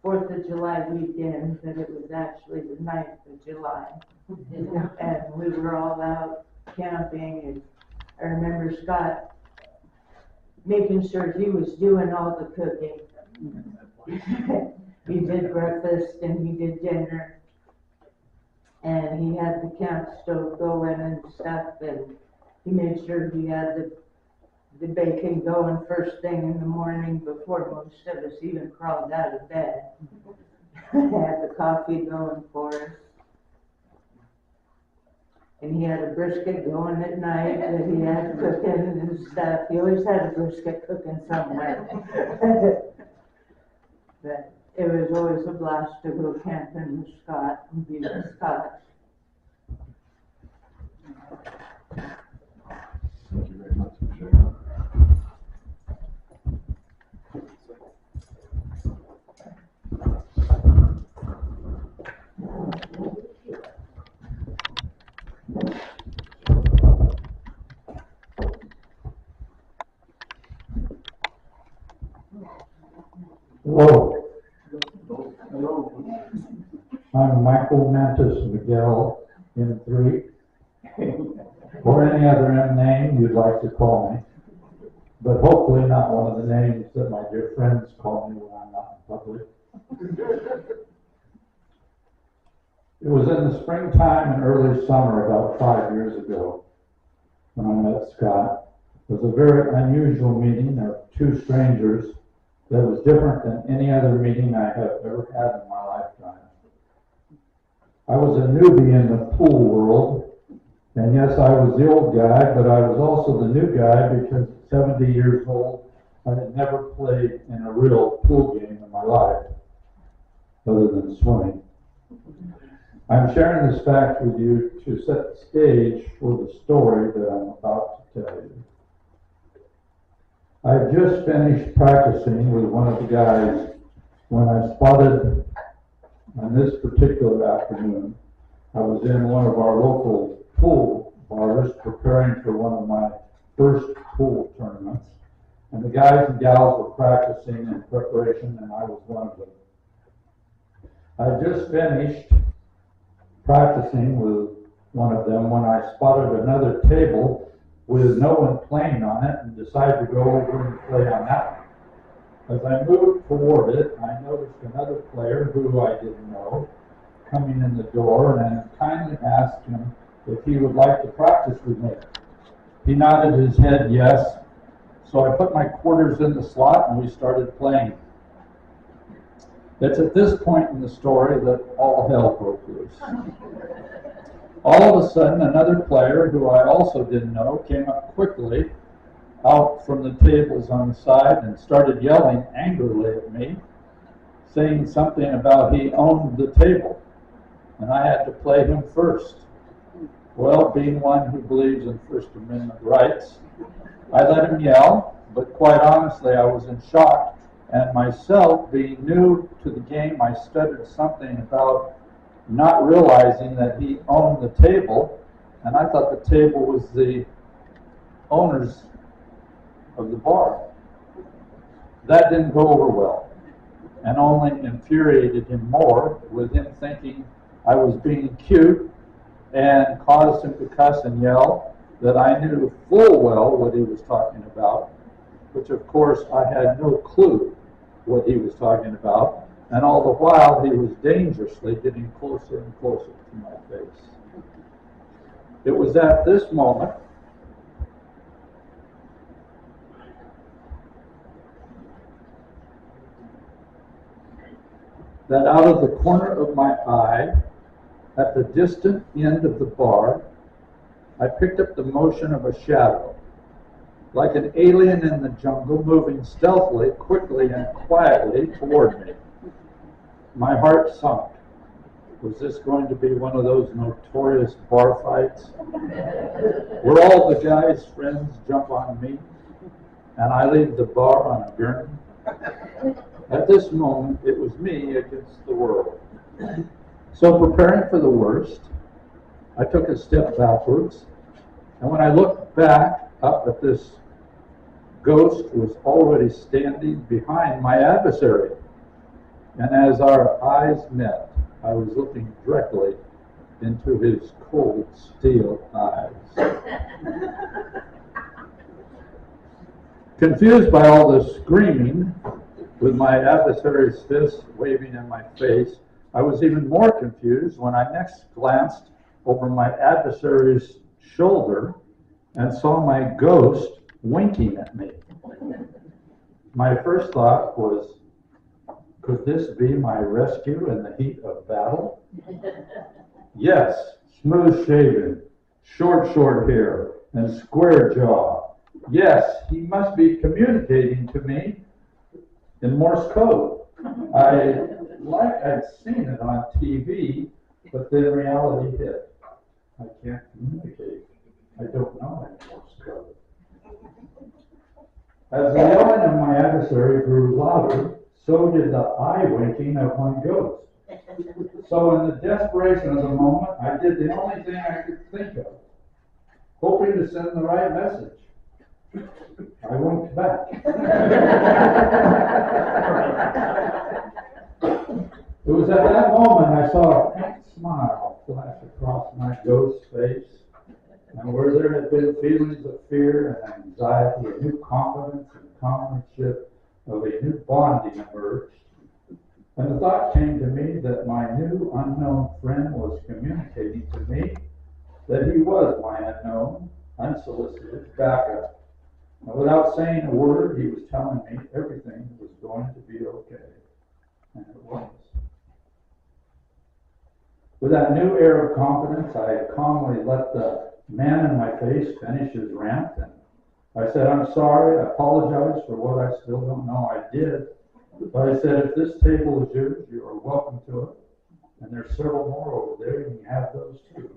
4th of July weekend, but it was actually the 9th of July. And we were all out camping, and I remember Scott making sure he was doing all the cooking. He did breakfast and he did dinner. And he had the camp stove going and stuff, and he made sure he had the bacon going first thing in the morning before most of us even crawled out of bed. Had the coffee going for us. And he had a brisket going at night that he had cooking and stuff. He always had a brisket cooking somewhere. But it was always a blast to go camping with Scott and be with Scott. Thank you very much for sharing. Hello. I'm Michael Mantis Miguel M3, or any other M name you'd like to call me, but hopefully not one of the names that my dear friends call me when I'm not in public. It was in the springtime and early summer about 5 years ago when I met Scott. It was a very unusual meeting of two strangers that was different than any other meeting I have ever had in my lifetime. I was a newbie in the pool world, and yes, I was the old guy, but I was also the new guy because at 70 years old, I had never played in a real pool game in my life, other than swimming. I'm sharing this fact with you to set the stage for the story that I'm about to tell you. I had just finished practicing with one of the guys when I spotted, on this particular afternoon, I was in one of our local pool bars preparing for one of my first pool tournaments. And the guys and gals were practicing in preparation, and I was one of them. I had just finished practicing with one of them when I spotted another table with no one playing on it and decided to go over and play on that one. As I moved toward it, I noticed another player who I didn't know coming in the door, and I kindly asked him if he would like to practice with me. He nodded his head yes, so I put my quarters in the slot and we started playing. It's at this point in the story that all hell broke loose. All of a sudden, another player who I also didn't know came up quickly out from the tables on the side and started yelling angrily at me, saying something about he owned the table and I had to play him first. Well, being one who believes in First Amendment rights, I let him yell, but quite honestly, I was in shock, and myself, being new to the game, I stuttered something about not realizing that he owned the table, and I thought the table was the owners of the bar. That didn't go over well, and only infuriated him more, with him thinking I was being cute, and caused him to cuss and yell that I knew full well what he was talking about, which of course I had no clue what he was talking about, and all the while he was dangerously getting closer and closer to my face. It was at this moment that out of the corner of my eye, at the distant end of the bar, I picked up the motion of a shadow, like an alien in the jungle moving stealthily, quickly, and quietly toward me. My heart sunk. Was this going to be one of those notorious bar fights where all the guys' friends jump on me and I leave the bar on a gurney? At this moment, it was me against the world. So preparing for the worst, I took a step backwards, and when I looked back up at this ghost was already standing behind my adversary. And as our eyes met, I was looking directly into his cold steel eyes. Confused by all this screaming, with my adversary's fists waving in my face, I was even more confused when I next glanced over my adversary's shoulder and saw my ghost winking at me. My first thought was, could this be my rescue in the heat of battle? Yes, smooth shaven, short hair, and square jaw. Yes, he must be communicating to me in Morse code. I'd seen it on TV, but then reality hit. I can't communicate. I don't know any Morse code. As the yelling of my adversary grew louder, so did the eye winking of my ghost. So in the desperation of the moment, I did the only thing I could think of, hoping to send the right message. I winked back. It was at that moment I saw a faint smile flash across my ghost's face, and where there had been feelings of fear and anxiety, a new confidence and comradeship of a new bonding emerged. And the thought came to me that my new unknown friend was communicating to me that he was my unknown, unsolicited backup. And without saying a word, he was telling me everything was going to be okay. And it was. With that new air of confidence, I calmly let the man in my face finish his rant, and I said, I'm sorry, I apologize for what I still don't know I did. But I said, if this table is yours, you are welcome to it. And there's several more over there, you can have those too.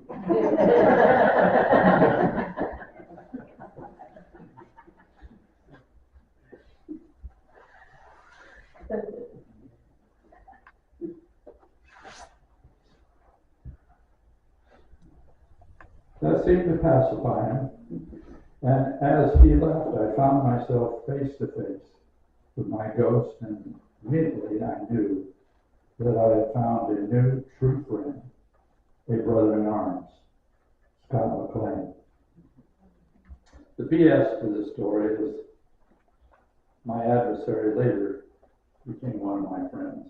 That seemed to pacify him. And as he left, I found myself face to face with my ghost, and immediately I knew that I had found a new true friend, a brother in arms, Scott McLane. The BS to this story is my adversary later became one of my friends.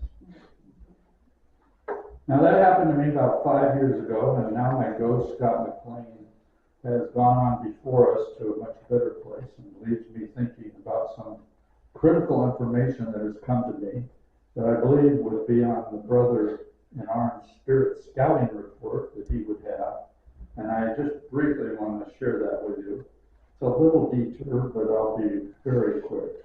Now that happened to me about 5 years ago, and now my ghost, Scott McLane, has gone on before us to a much better place and leaves me thinking about some critical information that has come to me that I believe would be on the brother in arms spirit scouting report that he would have. And I just briefly want to share that with you. It's a little detour, but I'll be very quick.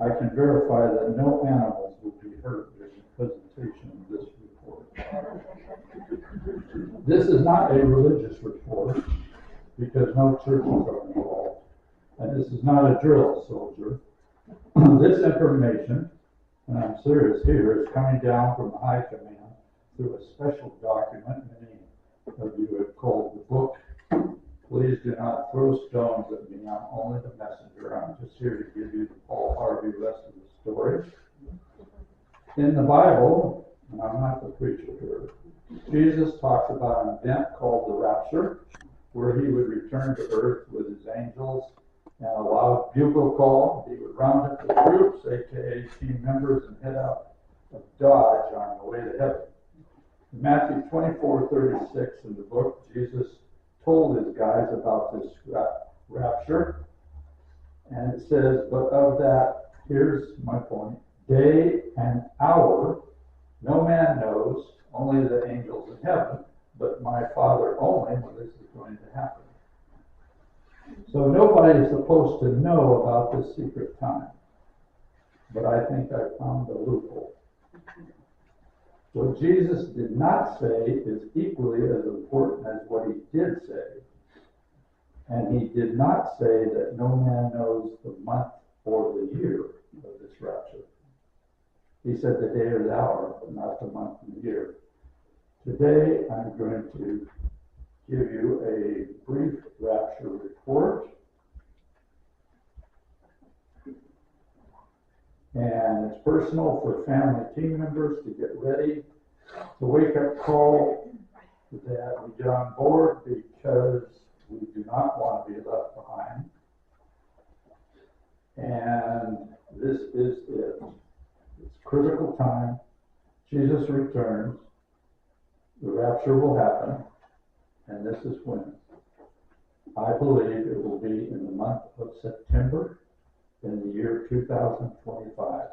I can verify that no animals will be hurt during the presentation of this report. This is not a religious report because no churches are involved. And this is not a drill, soldier. This information, and I'm serious here, is coming down from the high command through a special document many of you have called the book. Please do not throw stones at me. I'm only the messenger. I'm just here to give you the Paul Harvey rest of the story. In the Bible, and I'm not the preacher here, Jesus talks about an event called the rapture, where he would return to earth with his angels and a loud bugle call. He would round up the troops, aka team members, and head out of Dodge on the way to heaven. In Matthew 24:36 in the book, Jesus told his guys about this rapture, and it says, but of that, here's my point, day and hour no man knows, only the angels in heaven, but my Father only when this is going to happen. So nobody is supposed to know about this secret time, but I think I found the loophole. What Jesus did not say is equally as important as what he did say. And he did not say that no man knows the month or the year of this rapture. He said the day or the hour, but not the month and the year. Today, I'm going to give you a brief rapture report. And it's personal for family team members to get ready. The wake-up call that we get on board because we do not want to be left behind. And this is it. It's critical time. Jesus returns. The rapture will happen. And this is when. I believe it will be in the month of September in the year 2025.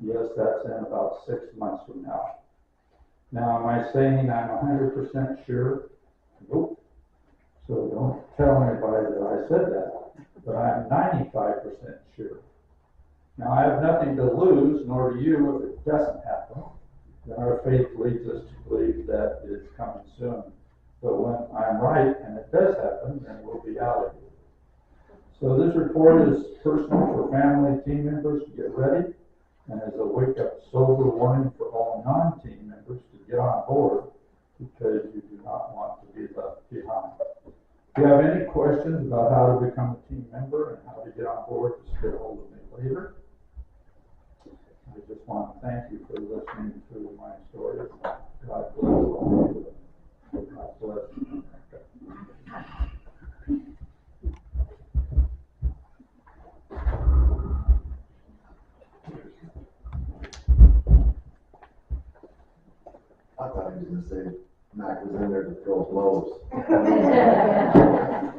Yes, that's in about 6 months from now. Now, am I saying I'm 100% sure? Nope. So don't tell anybody that I said that. But I'm 95% sure. Now, I have nothing to lose, nor do you, if it doesn't happen. Then our faith leads us to believe that it's coming soon. But when I'm right and it does happen, then we'll be out of here. So this report is personal for family team members to get ready, and as a wake-up sober warning for all non-team members to get on board, because you do not want to be left behind. If you have any questions about how to become a team member and how to get on board, just get a hold of me later. I just want to thank you for listening to my story. God bless all of you. God bless you. I thought he was gonna say Mac was in there to throw blows.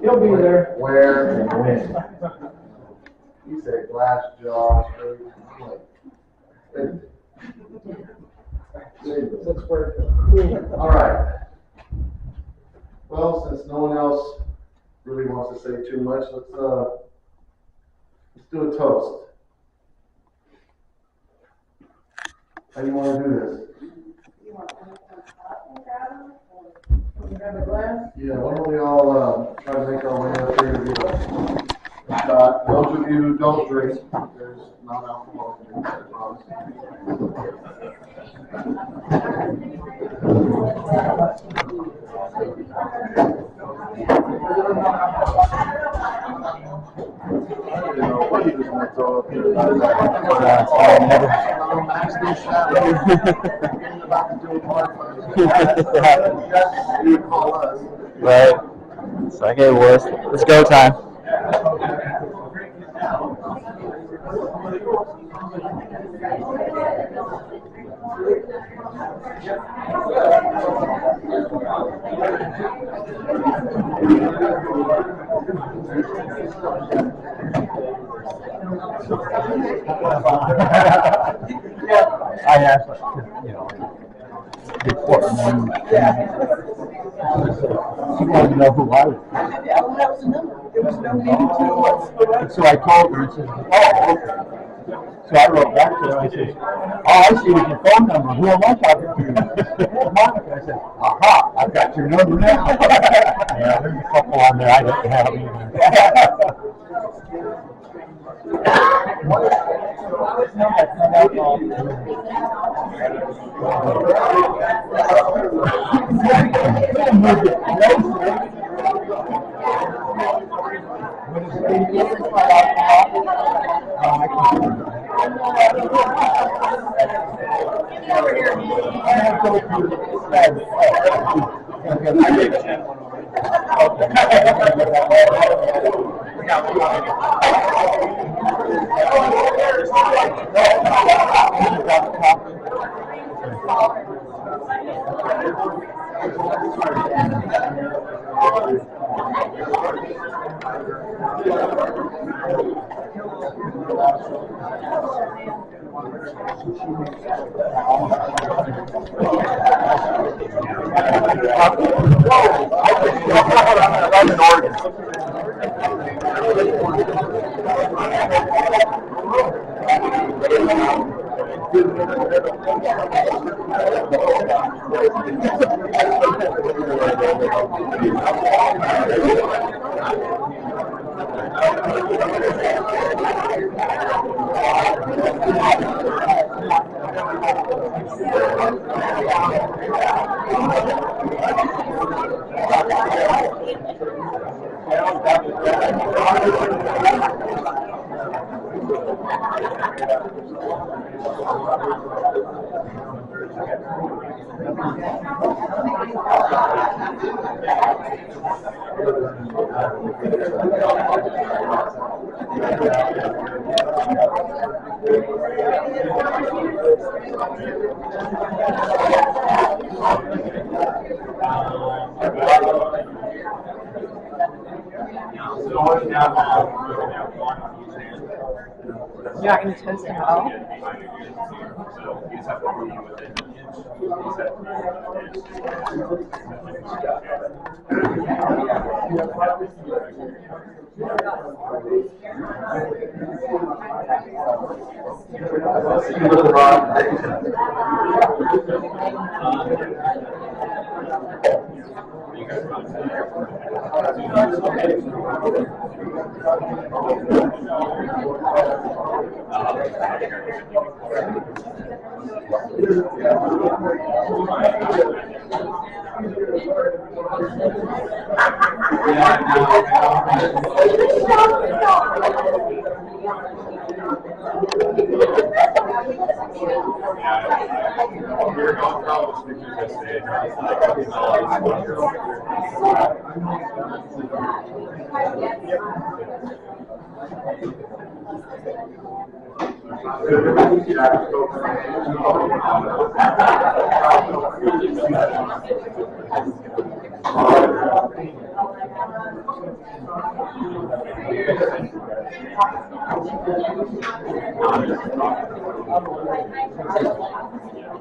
He'll be there. Where and when? He said glass jaw straight. I'm like, Since we're. All right. Well, since no one else really wants to say too much, let's do a toast. How do you want to do this? You want one and grab them, or grab a glass? Yeah, why don't we all try to make our way up here to do a shot. Those of you who don't drink, there's non-alcoholic drinks, I promise. You know, what are you just gonna throw up here? About to do a part. You call us. Right. It's like, hey, boys, it's go time. I asked, you know, before, and she wanted to know who I was. That was the number. There was no need to. And so I called her and said, oh, okay. So I wrote back to her, I said, oh, I see with your phone number, who am I talking to? Monica. I said, aha, I've got your number now. Yeah, there's a couple on there I didn't have either. You're not going to toast at all?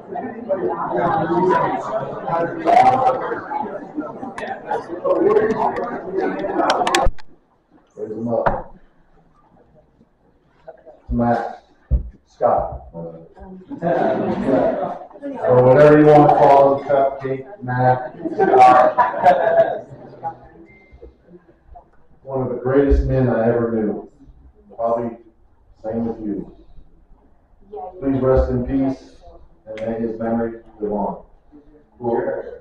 Raise them up. Matt, Scott, or whatever you want to call him, Cupcake, Matt, Scott. One of the greatest men I ever knew. Probably same with you. Please rest in peace, and may his memory live on. Cool.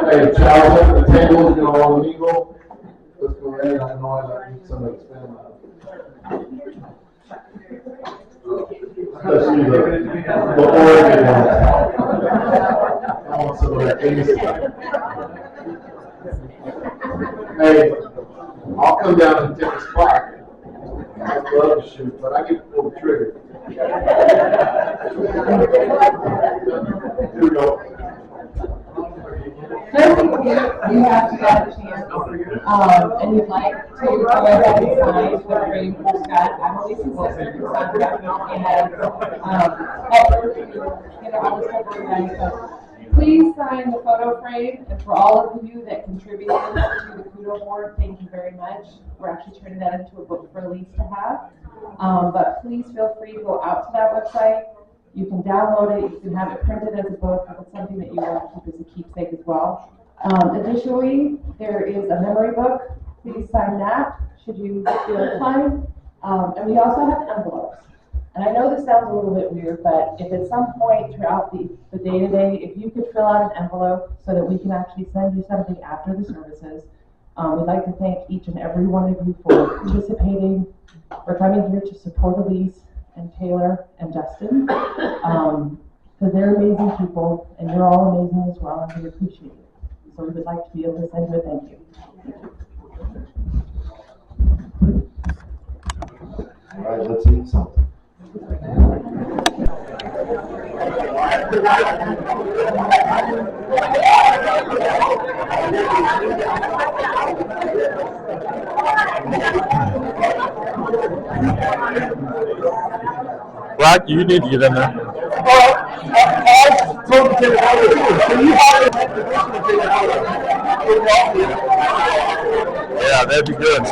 Hey, Charles, at the table, you know, all legal. Let's go ahead. I know I need somebody to stand up. Especially the Oregon ones. I want some of that things. Hey, I'll come down and take a spot. I'd love to shoot, but I get to pull the trigger. Here we go. Just in case you have to get a chance, and you'd like to go ahead and sign the frame for Scott, I'm Lisa Wilson, and, all the stuff organized, so please sign the photo frame, and for all of you that contributed to the Kudo board, thank you very much. We're actually turning that into a book for Elise to have, but please feel free to go out to that website. You can download it, you can have it printed as a book, if it's something that you want to keep as a keepsake as well. Additionally, there is a memory book, please sign that, should you feel inclined. And we also have envelopes. And I know this sounds a little bit weird, but if at some point throughout the day-to-day, if you could fill out an envelope so that we can actually send you something after the services, we'd like to thank each and every one of you for participating, for coming here to support Elise and Taylor and Justin, because they're amazing people, and you're all amazing as well, and we appreciate it. So we would like to be able to send you a thank you. All right, let's eat something. Black, you need to get in there. Yeah, that'd be good.